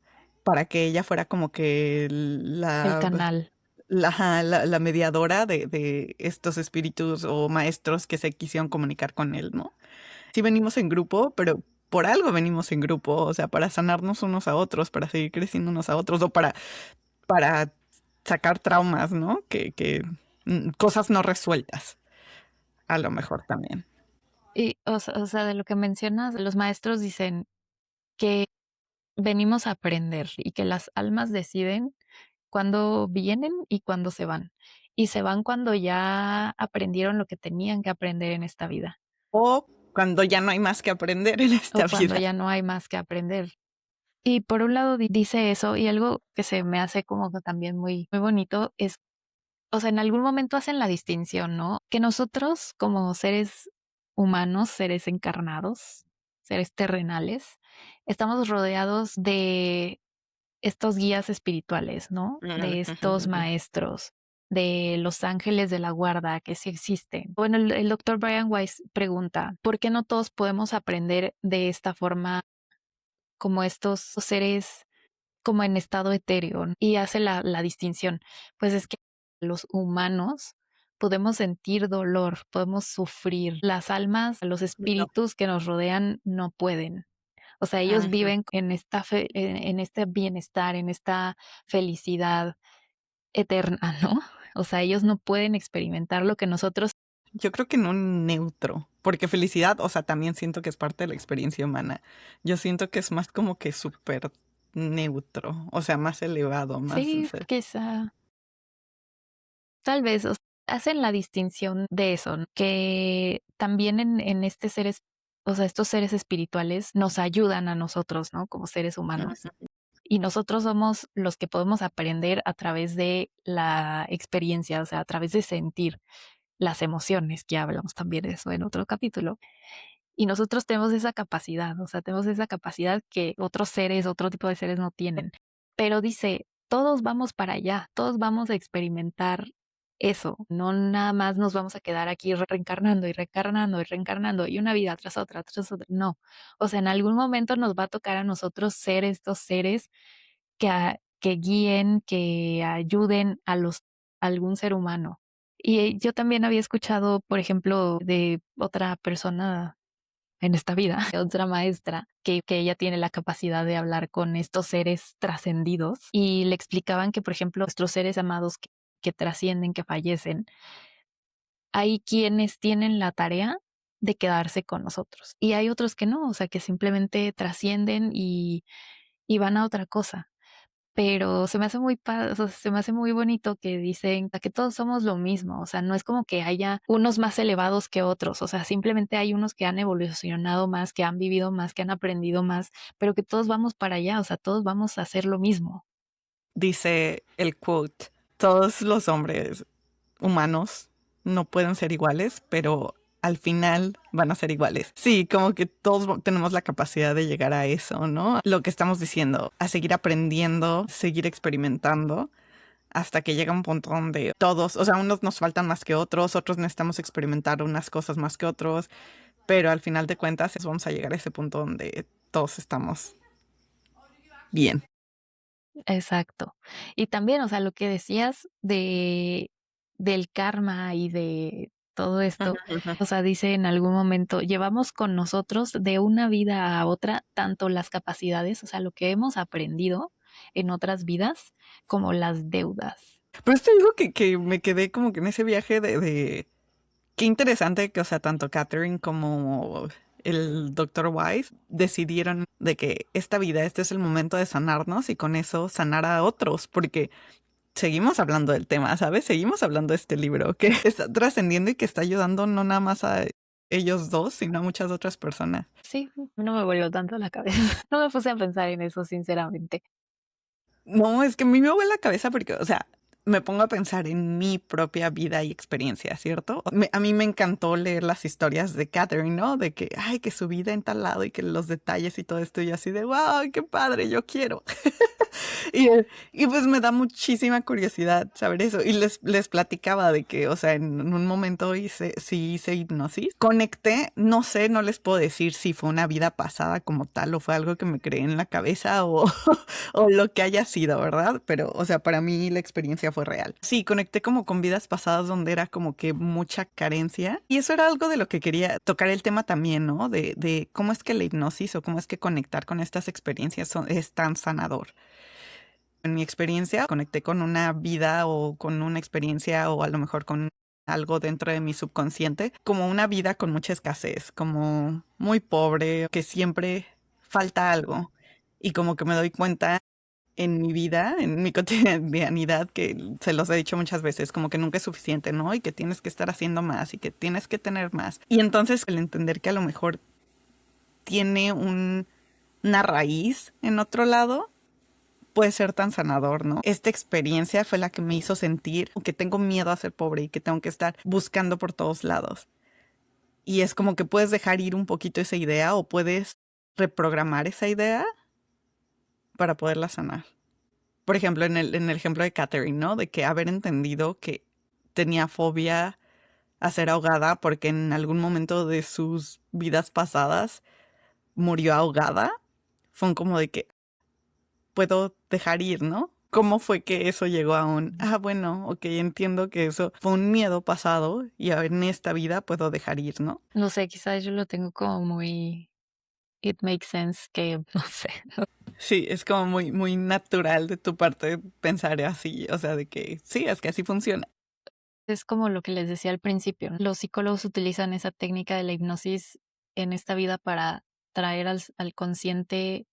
para que ella fuera como que El canal. la mediadora de estos espíritus o maestros que se quisieron comunicar con él, ¿no? Sí venimos en grupo, pero por algo venimos en grupo, o sea, para sanarnos unos a otros, para seguir creciendo unos a otros, o para sacar traumas, ¿no? Cosas no resueltas, a lo mejor también. Y, o sea, de lo que mencionas, los maestros dicen que venimos a aprender y que las almas deciden cuándo vienen y cuándo se van. Y se van cuando ya aprendieron lo que tenían que aprender en esta vida. Cuando ya no hay más que aprender en o esta cuando vida. ya no hay más que aprender. Y por un lado dice eso, y algo que se me hace como que también muy, muy bonito es, o sea, en algún momento hacen la distinción, ¿no? Que nosotros como seres humanos, seres encarnados, seres terrenales, estamos rodeados de estos guías espirituales, ¿no? De estos maestros, de los ángeles de la guarda que sí existen. Bueno, el doctor Brian Weiss pregunta, ¿por qué no todos podemos aprender de esta forma como estos seres como en estado etéreo? Y hace la distinción. Pues es que los humanos podemos sentir dolor, podemos sufrir. Las almas, los No. espíritus que nos rodean no pueden. O sea, ellos Ujú. viven en en este bienestar, en esta felicidad eterna, ¿no? O sea, ellos no pueden experimentar lo que nosotros. Yo creo que en un neutro, porque felicidad, o sea, también siento que es parte de la experiencia humana. Yo siento que es más como que súper neutro, o sea, más elevado, más... Sí, quizá, tal vez, hacen la distinción de eso, ¿no? Que también en este seres, o sea, estos seres espirituales nos ayudan a nosotros, ¿no? Como seres humanos. Y nosotros somos los que podemos aprender a través de la experiencia, o sea, a través de sentir las emociones, que hablamos también de eso en otro capítulo. Y nosotros tenemos esa capacidad, o sea, tenemos esa capacidad que otros seres, otro tipo de seres no tienen. Pero dice, todos vamos para allá, todos vamos a experimentar eso, no nada más nos vamos a quedar aquí reencarnando y reencarnando y reencarnando y una vida tras otra, no. O sea, en algún momento nos va a tocar a nosotros ser estos seres que guíen, que ayuden a algún ser humano. Y yo también había escuchado, por ejemplo, de otra persona en esta vida, otra maestra, que ella tiene la capacidad de hablar con estos seres trascendidos y le explicaban que, por ejemplo, nuestros seres amados que trascienden, que fallecen, hay quienes tienen la tarea de quedarse con nosotros y hay otros que no, o sea, que simplemente trascienden y van a otra cosa. Pero se me hace o sea, se me hace muy bonito que dicen que todos somos lo mismo, o sea, no es como que haya unos más elevados que otros, o sea, simplemente hay unos que han evolucionado más, que han vivido más, que han aprendido más, pero que todos vamos para allá, o sea, todos vamos a hacer lo mismo. Dice el quote, todos los hombres humanos no pueden ser iguales, pero al final van a ser iguales. Sí, como que todos tenemos la capacidad de llegar a eso, ¿no? Lo que estamos diciendo, a seguir aprendiendo, seguir experimentando, hasta que llega un punto donde todos, o sea, unos nos faltan más que otros, otros necesitamos experimentar unas cosas más que otros, pero al final de cuentas vamos a llegar a ese punto donde todos estamos bien. Exacto. Y también, o sea, lo que decías del karma y de todo esto, o sea, dice en algún momento, llevamos con nosotros de una vida a otra tanto las capacidades, o sea, lo que hemos aprendido en otras vidas, como las deudas. Pero esto digo que me quedé como que en ese viaje de qué interesante que, o sea, tanto Catherine como el doctor Wise decidieron de que esta vida, este es el momento de sanarnos y con eso sanar a otros, porque seguimos hablando del tema, ¿sabes? Seguimos hablando de este libro que está trascendiendo y que está ayudando no nada más a ellos dos, sino a muchas otras personas. Sí, no me volvió tanto la cabeza. No me puse a pensar en eso, sinceramente. No, es que a mí me vuela la cabeza porque, o sea, me pongo a pensar en mi propia vida y experiencia, ¿cierto? A mí me encantó leer las historias de Catherine, ¿no? De que, ay, que su vida en tal lado y que los detalles y todo esto y así de, wow, qué padre, yo quiero. Y, y pues me da muchísima curiosidad saber eso. Y les platicaba de que, o sea, en un momento sí hice hipnosis. Conecté, no sé, no les puedo decir si fue una vida pasada como tal o fue algo que me creé en la cabeza o, o lo que haya sido, ¿verdad? Pero, o sea, para mí la experiencia fue real. Sí, conecté como con vidas pasadas donde era como que mucha carencia. Y eso era algo de lo que quería tocar el tema también, ¿no? De cómo es que la hipnosis o cómo es que conectar con estas experiencias es tan sanador. En mi experiencia, conecté con una vida o con una experiencia o a lo mejor con algo dentro de mi subconsciente, como una vida con mucha escasez, como muy pobre, que siempre falta algo. Y como que me doy cuenta en mi vida, en mi cotidianidad, que se los he dicho muchas veces, como que nunca es suficiente, ¿no? Y que tienes que estar haciendo más y que tienes que tener más. Y entonces el entender que a lo mejor tiene una raíz en otro lado puede ser tan sanador, ¿no? Esta experiencia fue la que me hizo sentir que tengo miedo a ser pobre y que tengo que estar buscando por todos lados. Y es como que puedes dejar ir un poquito esa idea o puedes reprogramar esa idea para poderla sanar. Por ejemplo, en el ejemplo de Catherine, ¿no? De que haber entendido que tenía fobia a ser ahogada porque en algún momento de sus vidas pasadas murió ahogada. Fue como de que puedo dejar ir, ¿no? ¿Cómo fue que eso llegó a bueno, ok, entiendo que eso fue un miedo pasado y en esta vida puedo dejar ir, ¿no? No sé, quizás yo lo tengo como muy it makes sense que, no sé. Sí, es como muy, muy natural de tu parte pensar así, o sea, de que sí, es que así funciona. Es como lo que les decía al principio, ¿no? Los psicólogos utilizan esa técnica de la hipnosis en esta vida para traer al consciente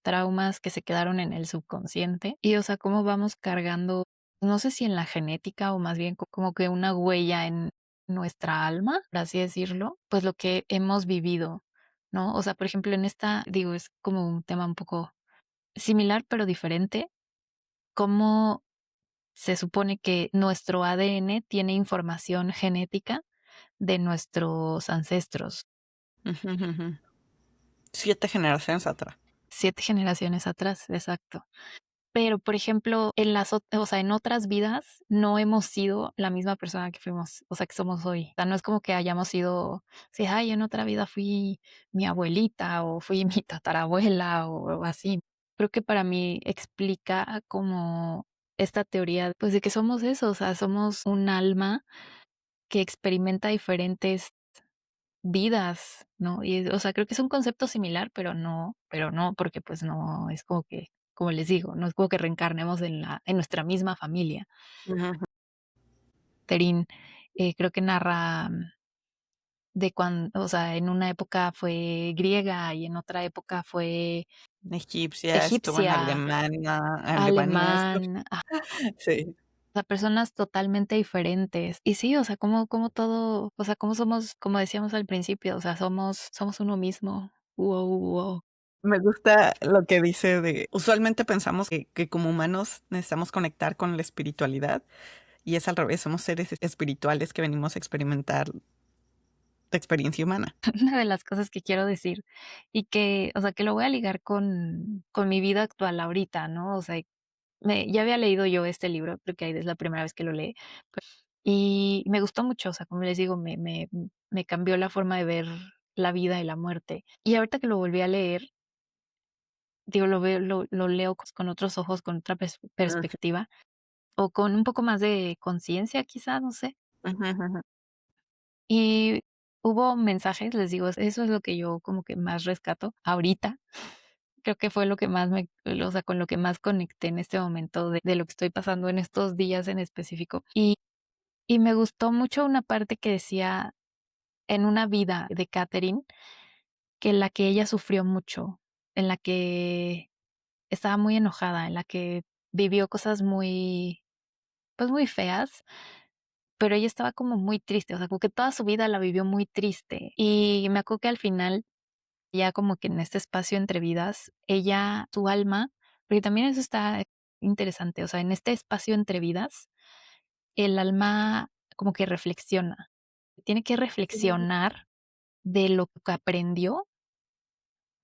traumas que se quedaron en el subconsciente. Y, o sea, cómo vamos cargando, no sé si en la genética o más bien como que una huella en nuestra alma, por así decirlo, pues lo que hemos vivido, ¿no? O sea, por ejemplo, en esta, digo, es como un tema un poco similar pero diferente, cómo se supone que nuestro ADN tiene información genética de nuestros ancestros, Ujú, ujú. 7 generaciones atrás. 7 generaciones atrás, exacto. Pero, por ejemplo, en las o sea, en otras vidas no hemos sido la misma persona que fuimos, o sea, que somos hoy. O sea, no es como que hayamos sido, sí, ay, en otra vida fui mi abuelita o fui mi tatarabuela o así. Creo que para mí explica como esta teoría, pues, de que somos eso, o sea, somos un alma que experimenta diferentes vidas, ¿no? Y, o sea, creo que es un concepto similar, pero no, porque, pues, no es como que, como les digo, no es como que reencarnemos en nuestra misma familia. Ujú. Terín, creo que narra de cuando, o sea, en una época fue griega y en otra época fue Egipcia, estuvo en egipcia, Alemania, alemán, sí. o sea, personas totalmente diferentes. Y sí, o sea, como todo, o sea, como somos, como decíamos al principio, o sea, somos uno mismo. Wow, wow. Me gusta lo que dice usualmente pensamos que como humanos necesitamos conectar con la espiritualidad y es al revés, somos seres espirituales que venimos a experimentar la experiencia humana. Una de las cosas que quiero decir y que, o sea, que lo voy a ligar con mi vida actual ahorita, ¿no? O sea, ya había leído yo este libro, creo que es la primera vez que lo leí, y me gustó mucho, o sea, como les digo, me cambió la forma de ver la vida y la muerte. Y ahorita que lo volví a leer, digo, lo leo con otros ojos, con otra Ujú, perspectiva, o con un poco más de conciencia, quizá, no sé. ujú, ujú. Y hubo mensajes, les digo, eso es lo que yo como que más rescato ahorita. Creo que fue lo que más o sea, con lo que más conecté en este momento de lo que estoy pasando en estos días en específico. Y me gustó mucho una parte que decía en una vida de Catherine, que en la que ella sufrió mucho, en la que estaba muy enojada, en la que vivió cosas muy, pues, muy feas, pero ella estaba como muy triste, o sea, como que toda su vida la vivió muy triste. Y me acuerdo que al final, ya como que en este espacio entre vidas, ella, su alma, porque también eso está interesante, o sea, en este espacio entre vidas, el alma como que reflexiona, tiene que Ujú. reflexionar de lo que aprendió.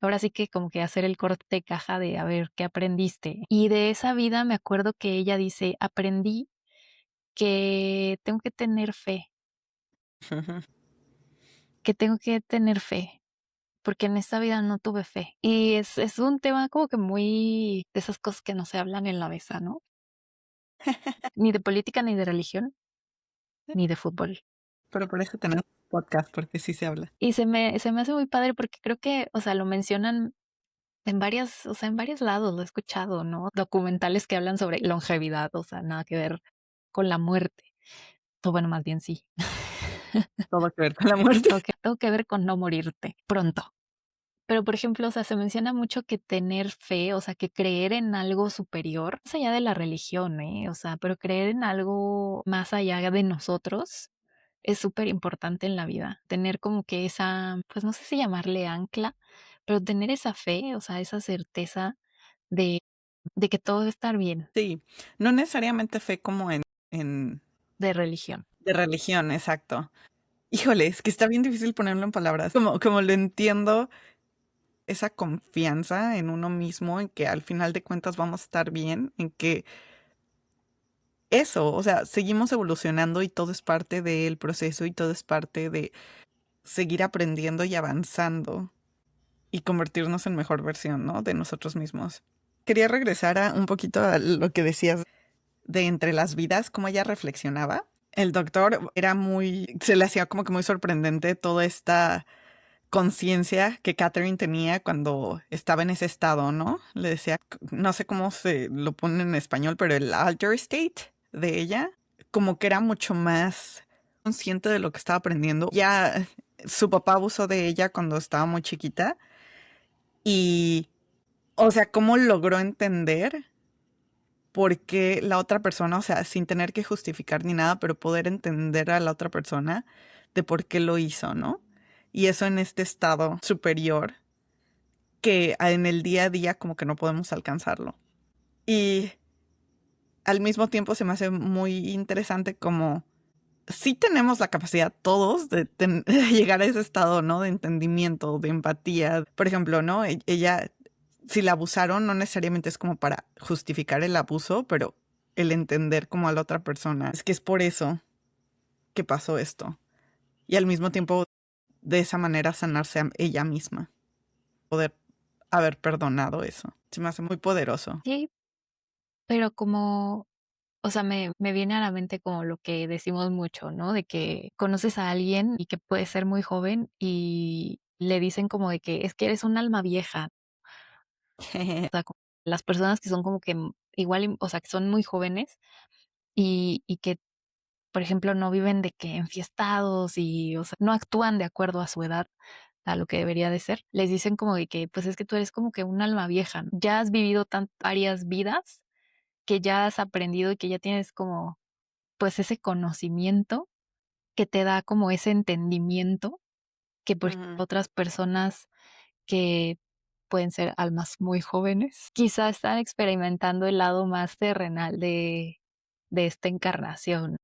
Ahora sí que como que hacer el corte de caja de a ver qué aprendiste. Y de esa vida me acuerdo que ella dice, aprendí que tengo que tener fe, Ujú. que tengo que tener fe, porque en esta vida no tuve fe. Y es un tema como que muy de esas cosas que no se hablan en la mesa, ¿no? Ni de política, ni de religión, ni de fútbol. Pero por eso tenemos podcast, porque sí se habla. Y se me hace muy padre porque creo que, o sea, lo mencionan en varias, o sea, en varios lados lo he escuchado, ¿no? Documentales que hablan sobre longevidad, o sea, nada que ver con la muerte. O bueno, más bien sí. Todo que ver con la muerte. Todo que ver con no morirte pronto. Pero, por ejemplo, o sea, se menciona mucho que tener fe, o sea, que creer en algo superior, más allá de la religión, ¿eh? O sea, pero creer en algo más allá de nosotros es súper importante en la vida. Tener como que esa, pues no sé si llamarle ancla, pero tener esa fe, o sea, esa certeza de, de que todo va a estar bien, Sí, no necesariamente fe como en de religión. de religión, exacto. Híjole, es que está bien difícil ponerlo en palabras. Como lo entiendo, esa confianza en uno mismo, en que al final de cuentas vamos a estar bien, en que eso, o sea, seguimos evolucionando y todo es parte del proceso y todo es parte de seguir aprendiendo y avanzando y convertirnos en mejor versión, ¿no? De nosotros mismos. Quería regresar a un poquito a lo que decías de entre las vidas, cómo ella reflexionaba. El doctor era muy, se le hacía como que muy sorprendente toda esta conciencia que Catherine tenía cuando estaba en ese estado, ¿no? Le decía, no sé cómo se lo pone en español, pero el alter state de ella, como que era mucho más consciente de lo que estaba aprendiendo. Ya su papá abusó de ella cuando estaba muy chiquita y, o sea, cómo logró entender por qué la otra persona, o sea, sin tener que justificar ni nada, pero poder entender a la otra persona de por qué lo hizo, ¿no? Y eso en este estado superior que en el día a día como que no podemos alcanzarlo. Y al mismo tiempo se me hace muy interesante como sí tenemos la capacidad todos de, de llegar a ese estado, ¿no? De entendimiento, de empatía. Por ejemplo, ¿no? Ella, si la abusaron, no necesariamente es como para justificar el abuso, pero el entender como a la otra persona. Es que es por eso que pasó esto. Y al mismo tiempo, de esa manera, sanarse a ella misma. Poder haber perdonado eso. Se me hace muy poderoso. Sí, pero como, o sea, me viene a la mente como lo que decimos mucho, ¿no? De que conoces a alguien y que puede ser muy joven y le dicen como de que es que eres un alma vieja. O sea, como las personas que son como que igual, o sea, que son muy jóvenes y que, por ejemplo, no viven de que enfiestados y, o sea, no actúan de acuerdo a su edad, a lo que debería de ser. Les dicen como de que, pues es que tú eres como que un alma vieja, ¿no? Ya has vivido varias vidas que ya has aprendido y que ya tienes como, pues ese conocimiento que te da como ese entendimiento que, por ejemplo, Ujú, otras personas que pueden ser almas muy jóvenes, quizá están experimentando el lado más terrenal de esta encarnación,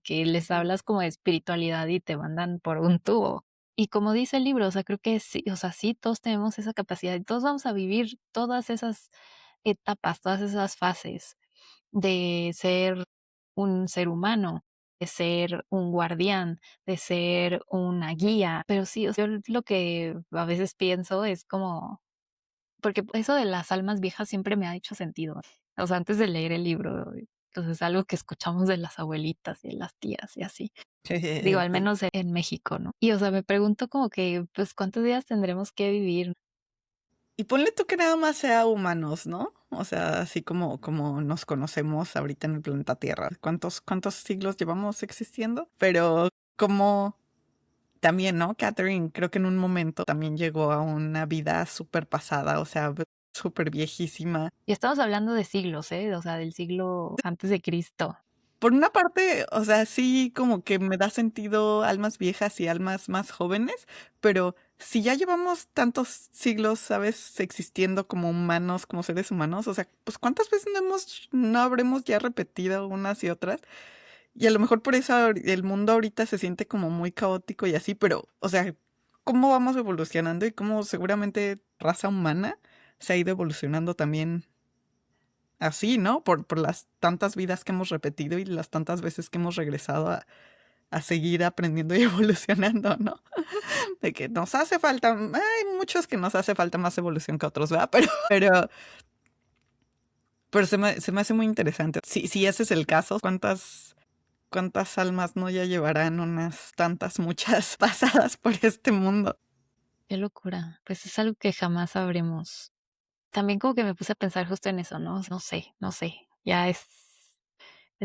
que les ujú, hablas como de espiritualidad y te mandan por un tubo. Y como dice el libro, o sea, creo que sí, o sea, sí, todos tenemos esa capacidad y todos vamos a vivir todas esas etapas, todas esas fases de ser un ser humano, de ser un guardián, de ser una guía. Pero sí, o sea, yo lo que a veces pienso es como, porque eso de las almas viejas siempre me ha hecho sentido. O sea, antes de leer el libro, pues es algo que escuchamos de las abuelitas y de las tías y así. Digo, al sí. menos en México, ¿no? Y, o sea, me pregunto como que, pues, ¿cuántos días tendremos que vivir? Y ponle tú que nada más sea humanos, ¿no? O sea, así como nos conocemos ahorita en el planeta Tierra. ¿Cuántos siglos llevamos existiendo? Pero como también, ¿no? Catherine creo que en un momento también llegó a una vida súper pasada, o sea, súper viejísima. Y estamos hablando de siglos, ¿eh? O sea, del siglo antes de Cristo. Por una parte, o sea, sí como que me da sentido almas viejas y almas más jóvenes, pero si ya llevamos tantos siglos, ¿sabes? Existiendo como humanos, como seres humanos, o sea, pues ¿cuántas veces no habremos ya repetido unas y otras? Y a lo mejor por eso el mundo ahorita se siente como muy caótico y así, pero, o sea, ¿cómo vamos evolucionando y cómo seguramente raza humana se ha ido evolucionando también así, ¿no? Por las tantas vidas que hemos repetido y las tantas veces que hemos regresado a seguir aprendiendo y evolucionando, ¿no? De que nos hace falta, hay muchos que nos hace falta más evolución que otros, ¿verdad? Pero se me hace muy interesante. Si ese es el caso, ¿cuántas almas no ya llevarán unas tantas, muchas pasadas por este mundo? Qué locura. Pues es algo que jamás sabremos. También como que me puse a pensar justo en eso, ¿no? No sé, no sé. Ya es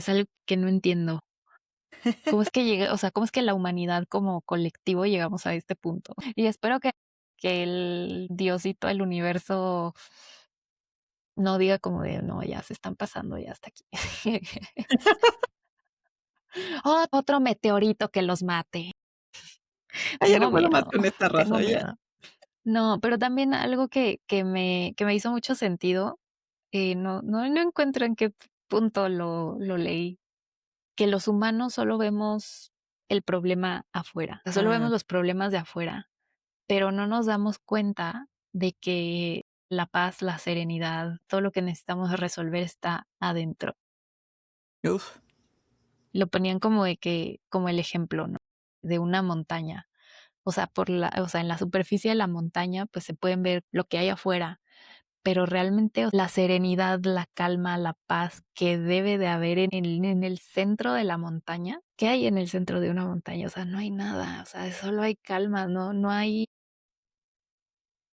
algo que no entiendo. ¿Cómo es que llegue, o sea, cómo es que la humanidad como colectivo llegamos a este punto? Y espero que que el diosito del universo no diga como de: "No, ya se están pasando, ya hasta aquí". Otro meteorito que los mate. Ay, ya no Tengo puedo más miedo, con esta tengo raza, ya. miedo. No, pero también algo que me hizo mucho sentido, no encuentro en qué punto lo leí, que los humanos solo vemos el problema afuera, o sea, solo Ah, vemos los problemas de afuera, pero no nos damos cuenta de que la paz, la serenidad, todo lo que necesitamos resolver está adentro. uf, Lo ponían como de que como el ejemplo, ¿no?, de una montaña. O sea, en la superficie de la montaña, pues, se pueden ver lo que hay afuera, pero realmente la serenidad, la calma, la paz que debe de haber en el centro de la montaña, ¿qué hay en el centro de una montaña? O sea, no hay nada, o sea, solo hay calma, no hay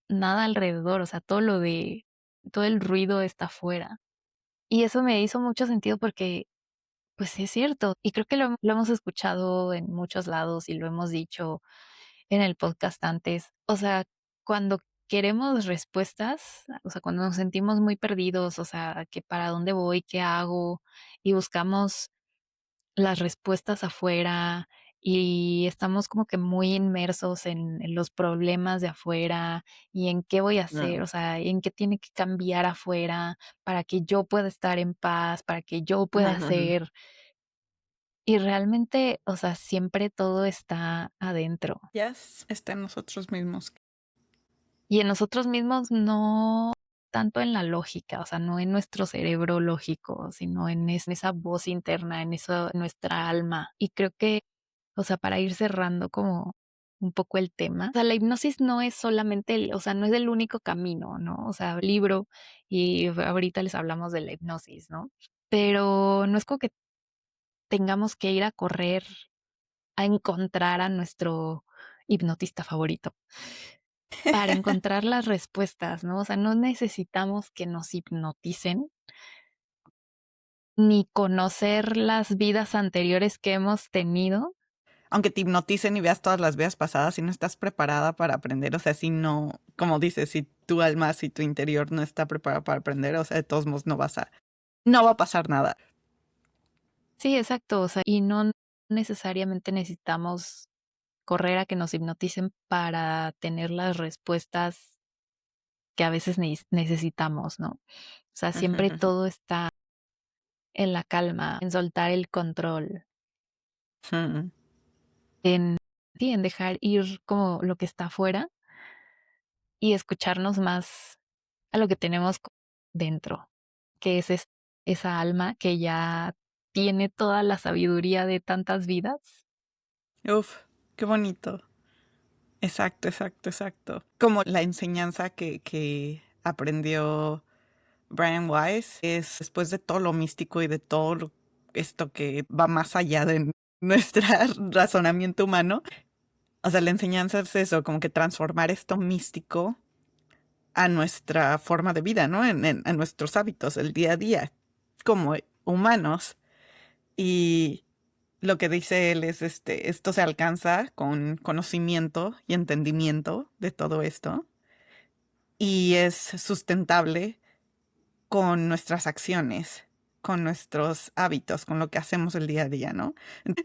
nada alrededor, o sea, todo el ruido está afuera. Y eso me hizo mucho sentido porque, pues, sí es cierto, y creo que lo hemos escuchado en muchos lados y lo hemos dicho en el podcast antes. O sea, cuando queremos respuestas, o sea, cuando nos sentimos muy perdidos, o sea, que para dónde voy, qué hago, y buscamos las respuestas afuera y estamos como que muy inmersos en los problemas de afuera y en qué voy a hacer, ah, o sea, en qué tiene que cambiar afuera para que yo pueda estar en paz, para que yo pueda hacer. Y realmente, o sea, siempre todo está adentro. yes, está en nosotros mismos. Y en nosotros mismos no tanto en la lógica, o sea, no en nuestro cerebro lógico, sino en esa voz interna, en eso, nuestra alma. Y creo que, o sea, para ir cerrando como un poco el tema, o sea, la hipnosis no es solamente o sea, no es el único camino, ¿no? O sea, libro y ahorita les hablamos de la hipnosis, ¿no? Pero no es como que tengamos que ir a correr a encontrar a nuestro hipnotista favorito para encontrar las respuestas, ¿no? O sea, no necesitamos que nos hipnoticen, ni conocer las vidas anteriores que hemos tenido. Aunque te hipnoticen y veas todas las vidas pasadas, si no estás preparada para aprender, o sea, si no, como dices, si tu alma, si tu interior no está preparado para aprender, o sea, de todos modos no va a pasar nada. Sí, exacto, o sea, y no necesariamente necesitamos correr a que nos hipnoticen para tener las respuestas que a veces necesitamos, ¿no? O sea, siempre todo está en la calma, en soltar el control, Ujú. en sí, en dejar ir como lo que está afuera y escucharnos más a lo que tenemos dentro, que es esa alma que ya tiene toda la sabiduría de tantas vidas. Uf, qué bonito. Exacto, exacto, exacto. Como la enseñanza que aprendió Brian Weiss es después de todo lo místico y de todo esto que va más allá de nuestro razonamiento humano. O sea, la enseñanza es eso, como que transformar esto místico a nuestra forma de vida, ¿no? A nuestros hábitos, el día a día, como humanos. Y lo que dice él es, esto se alcanza con conocimiento y entendimiento de todo esto y es sustentable con nuestras acciones, con nuestros hábitos, con lo que hacemos el día a día, ¿no?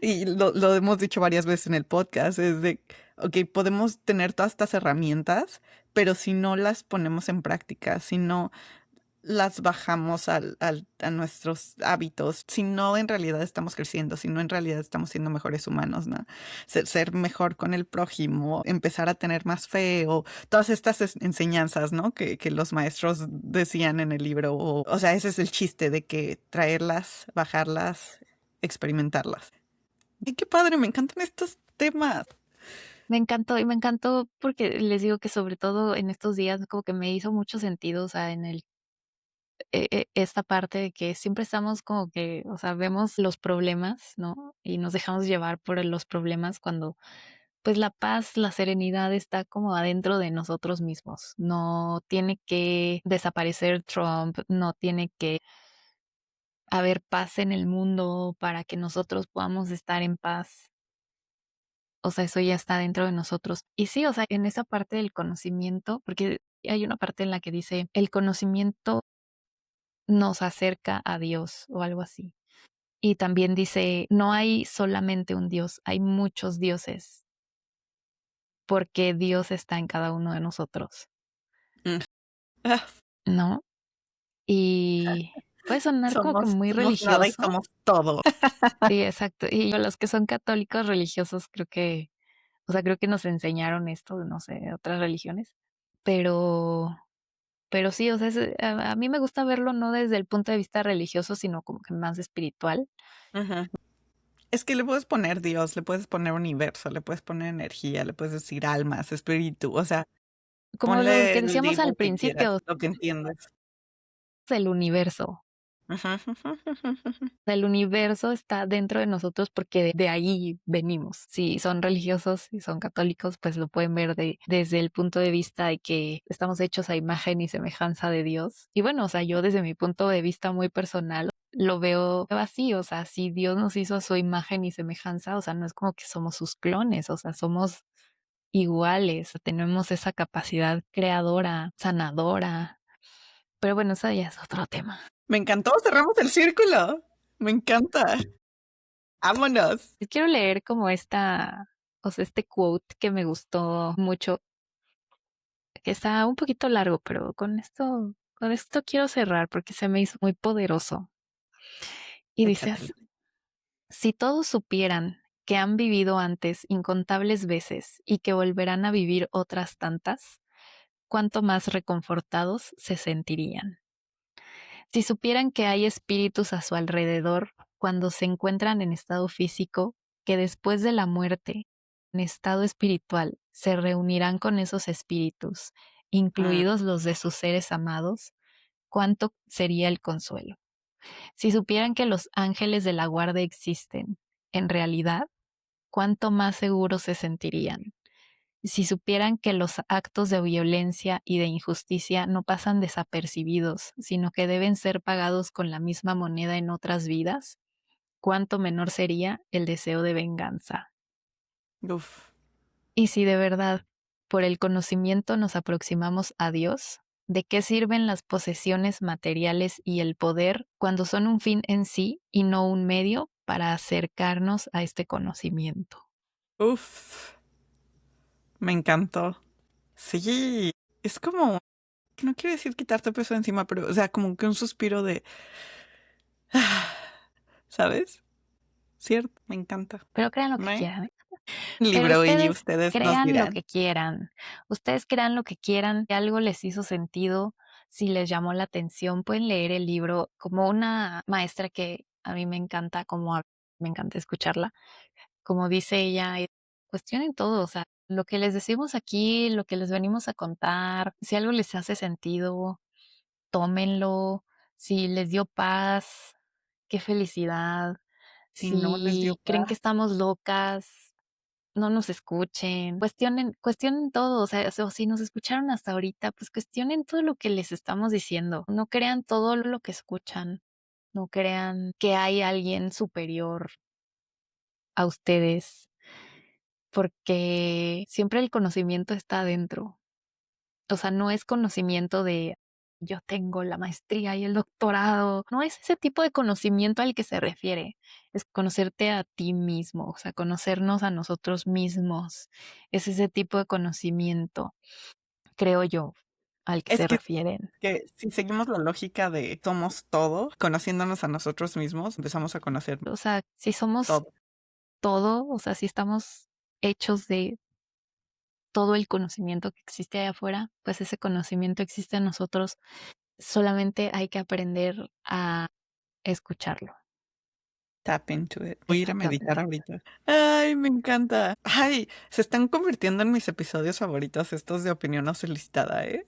Y lo hemos dicho varias veces en el podcast, es de, ok, podemos tener todas estas herramientas, pero si no las ponemos en práctica, si no las bajamos a nuestros hábitos, si no en realidad estamos creciendo, si no en realidad estamos siendo mejores humanos, ¿no? Ser mejor con el prójimo, empezar a tener más fe o todas estas enseñanzas, ¿no? Que los maestros decían en el libro. O sea, ese es el chiste de que traerlas, bajarlas, experimentarlas. Y qué padre, me encantan estos temas. Me encantó, y me encantó porque les digo que sobre todo en estos días como que me hizo mucho sentido, o sea, en esta parte de que siempre estamos como que, o sea, vemos los problemas, ¿no? Y nos dejamos llevar por los problemas cuando, pues, la paz, la serenidad está como adentro de nosotros mismos. No tiene que desaparecer Trump, no tiene que haber paz en el mundo para que nosotros podamos estar en paz. O sea, eso ya está dentro de nosotros. Y sí, o sea, en esa parte del conocimiento, porque hay una parte en la que dice, el conocimiento nos acerca a Dios o algo así. Y también dice, no hay solamente un Dios, hay muchos dioses, porque Dios está en cada uno de nosotros, Mm. Ah, ¿no? Y puede sonar como que muy somos nada y religioso. somos todo. Sí, exacto. Y los que son católicos religiosos, creo que, o sea, creo que nos enseñaron esto, no sé, de otras religiones, pero, pero sí, o sea, a mí me gusta verlo no desde el punto de vista religioso, sino como que más espiritual. Ujú. Es que le puedes poner Dios, le puedes poner universo, le puedes poner energía, le puedes decir almas, espíritu, o sea, Como lo ponle que el decíamos al label que quieras, principio, lo que entiendas. del universo. Ujú, ujú, ujú, ujú. El universo está dentro de nosotros porque de ahí venimos. Si son religiosos, si son católicos, pues lo pueden ver desde el punto de vista de que estamos hechos a imagen y semejanza de Dios. Y bueno, o sea, yo desde mi punto de vista muy personal lo veo así, o sea, si Dios nos hizo a su imagen y semejanza, o sea, no es como que somos sus clones, o sea, somos iguales, tenemos esa capacidad creadora, sanadora. Pero bueno, eso ya es otro tema. Me encantó, cerramos el círculo. Me encanta. Vámonos. Quiero leer como o sea, este quote que me gustó mucho, que está un poquito largo, pero con esto quiero cerrar porque se me hizo muy poderoso. Y dice Échatelo. así, si todos supieran que han vivido antes incontables veces y que volverán a vivir otras tantas, cuánto más reconfortados se sentirían. Si supieran que hay espíritus a su alrededor cuando se encuentran en estado físico, que después de la muerte, en estado espiritual, se reunirán con esos espíritus, Mm, incluidos los de sus seres amados, cuánto sería el consuelo. Si supieran que los ángeles de la guardia existen, en realidad, cuánto más seguros se sentirían. Si supieran que los actos de violencia y de injusticia no pasan desapercibidos, sino que deben ser pagados con la misma moneda en otras vidas, cuánto menor sería el deseo de venganza. uf. Y si de verdad por el conocimiento nos aproximamos a Dios, ¿de qué sirven las posesiones materiales y el poder cuando son un fin en sí y no un medio para acercarnos a este conocimiento? Uf. Me encantó. Sí. Es como, no quiero decir quitarte peso de encima, pero, o sea, como que un suspiro de, ¿sabes? Cierto, me encanta. Pero crean lo que ¿Me? quieran, ¿eh? Un Pero libro y ustedes ustedes nos crean lo dirán. que quieran. Ustedes crean lo que quieran. Si algo les hizo sentido, si les llamó la atención, pueden leer el libro como una maestra que a mí me encanta, me encanta escucharla. Como dice ella, cuestionen todo, o sea, lo que les decimos aquí, lo que les venimos a contar, si algo les hace sentido, tómenlo. Si les dio paz, qué felicidad. Si no les dio Si creen que paz. estamos locas, no nos escuchen, cuestionen todo, o sea, o si nos escucharon hasta ahorita, pues cuestionen todo lo que les estamos diciendo. No crean todo lo que escuchan, no crean que hay alguien superior a ustedes, porque siempre el conocimiento está adentro. O sea, no es conocimiento de yo tengo la maestría y el doctorado. No es ese tipo de conocimiento al que se refiere. Es conocerte a ti mismo, o sea, conocernos a nosotros mismos. Es ese tipo de conocimiento, creo yo, al que Es se refieren. que si seguimos la lógica de somos todo, conociéndonos a nosotros mismos, empezamos a conocer O sea, si somos todo. todo, o sea, si estamos hechos de todo el conocimiento que existe allá afuera, pues ese conocimiento existe en nosotros. Solamente hay que aprender a escucharlo. Tap into it. Voy a ir a meditar Exactamente. ahorita. Ay, me encanta. Ay, se están convirtiendo en mis episodios favoritos estos de opinión no solicitada, ¿eh?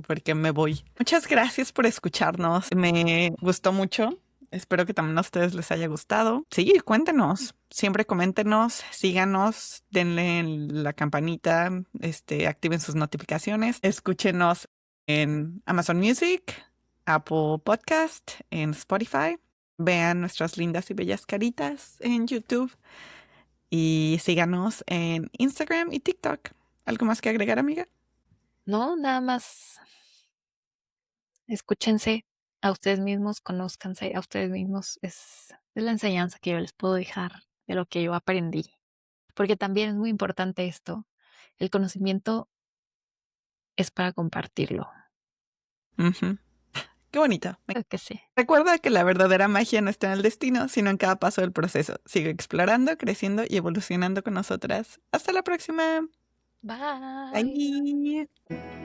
Porque me voy. Muchas gracias por escucharnos. Me gustó mucho. Espero que también a ustedes les haya gustado. Sí, cuéntenos. Siempre coméntenos, síganos, denle la campanita, activen sus notificaciones. Escúchenos en Amazon Music, Apple Podcast, en Spotify. Vean nuestras lindas y bellas caritas en YouTube Y síganos en Instagram y TikTok. ¿Algo más que agregar, amiga? No, nada más escúchense a ustedes mismos, conózcanse a ustedes mismos. Es la enseñanza que yo les puedo dejar de lo que yo aprendí. Porque también es muy importante esto. El conocimiento es para compartirlo. Ujú. Qué bonito. Creo que sí. Recuerda que la verdadera magia no está en el destino, sino en cada paso del proceso. Sigue explorando, creciendo y evolucionando con nosotras. Hasta la próxima. Bye. Bye.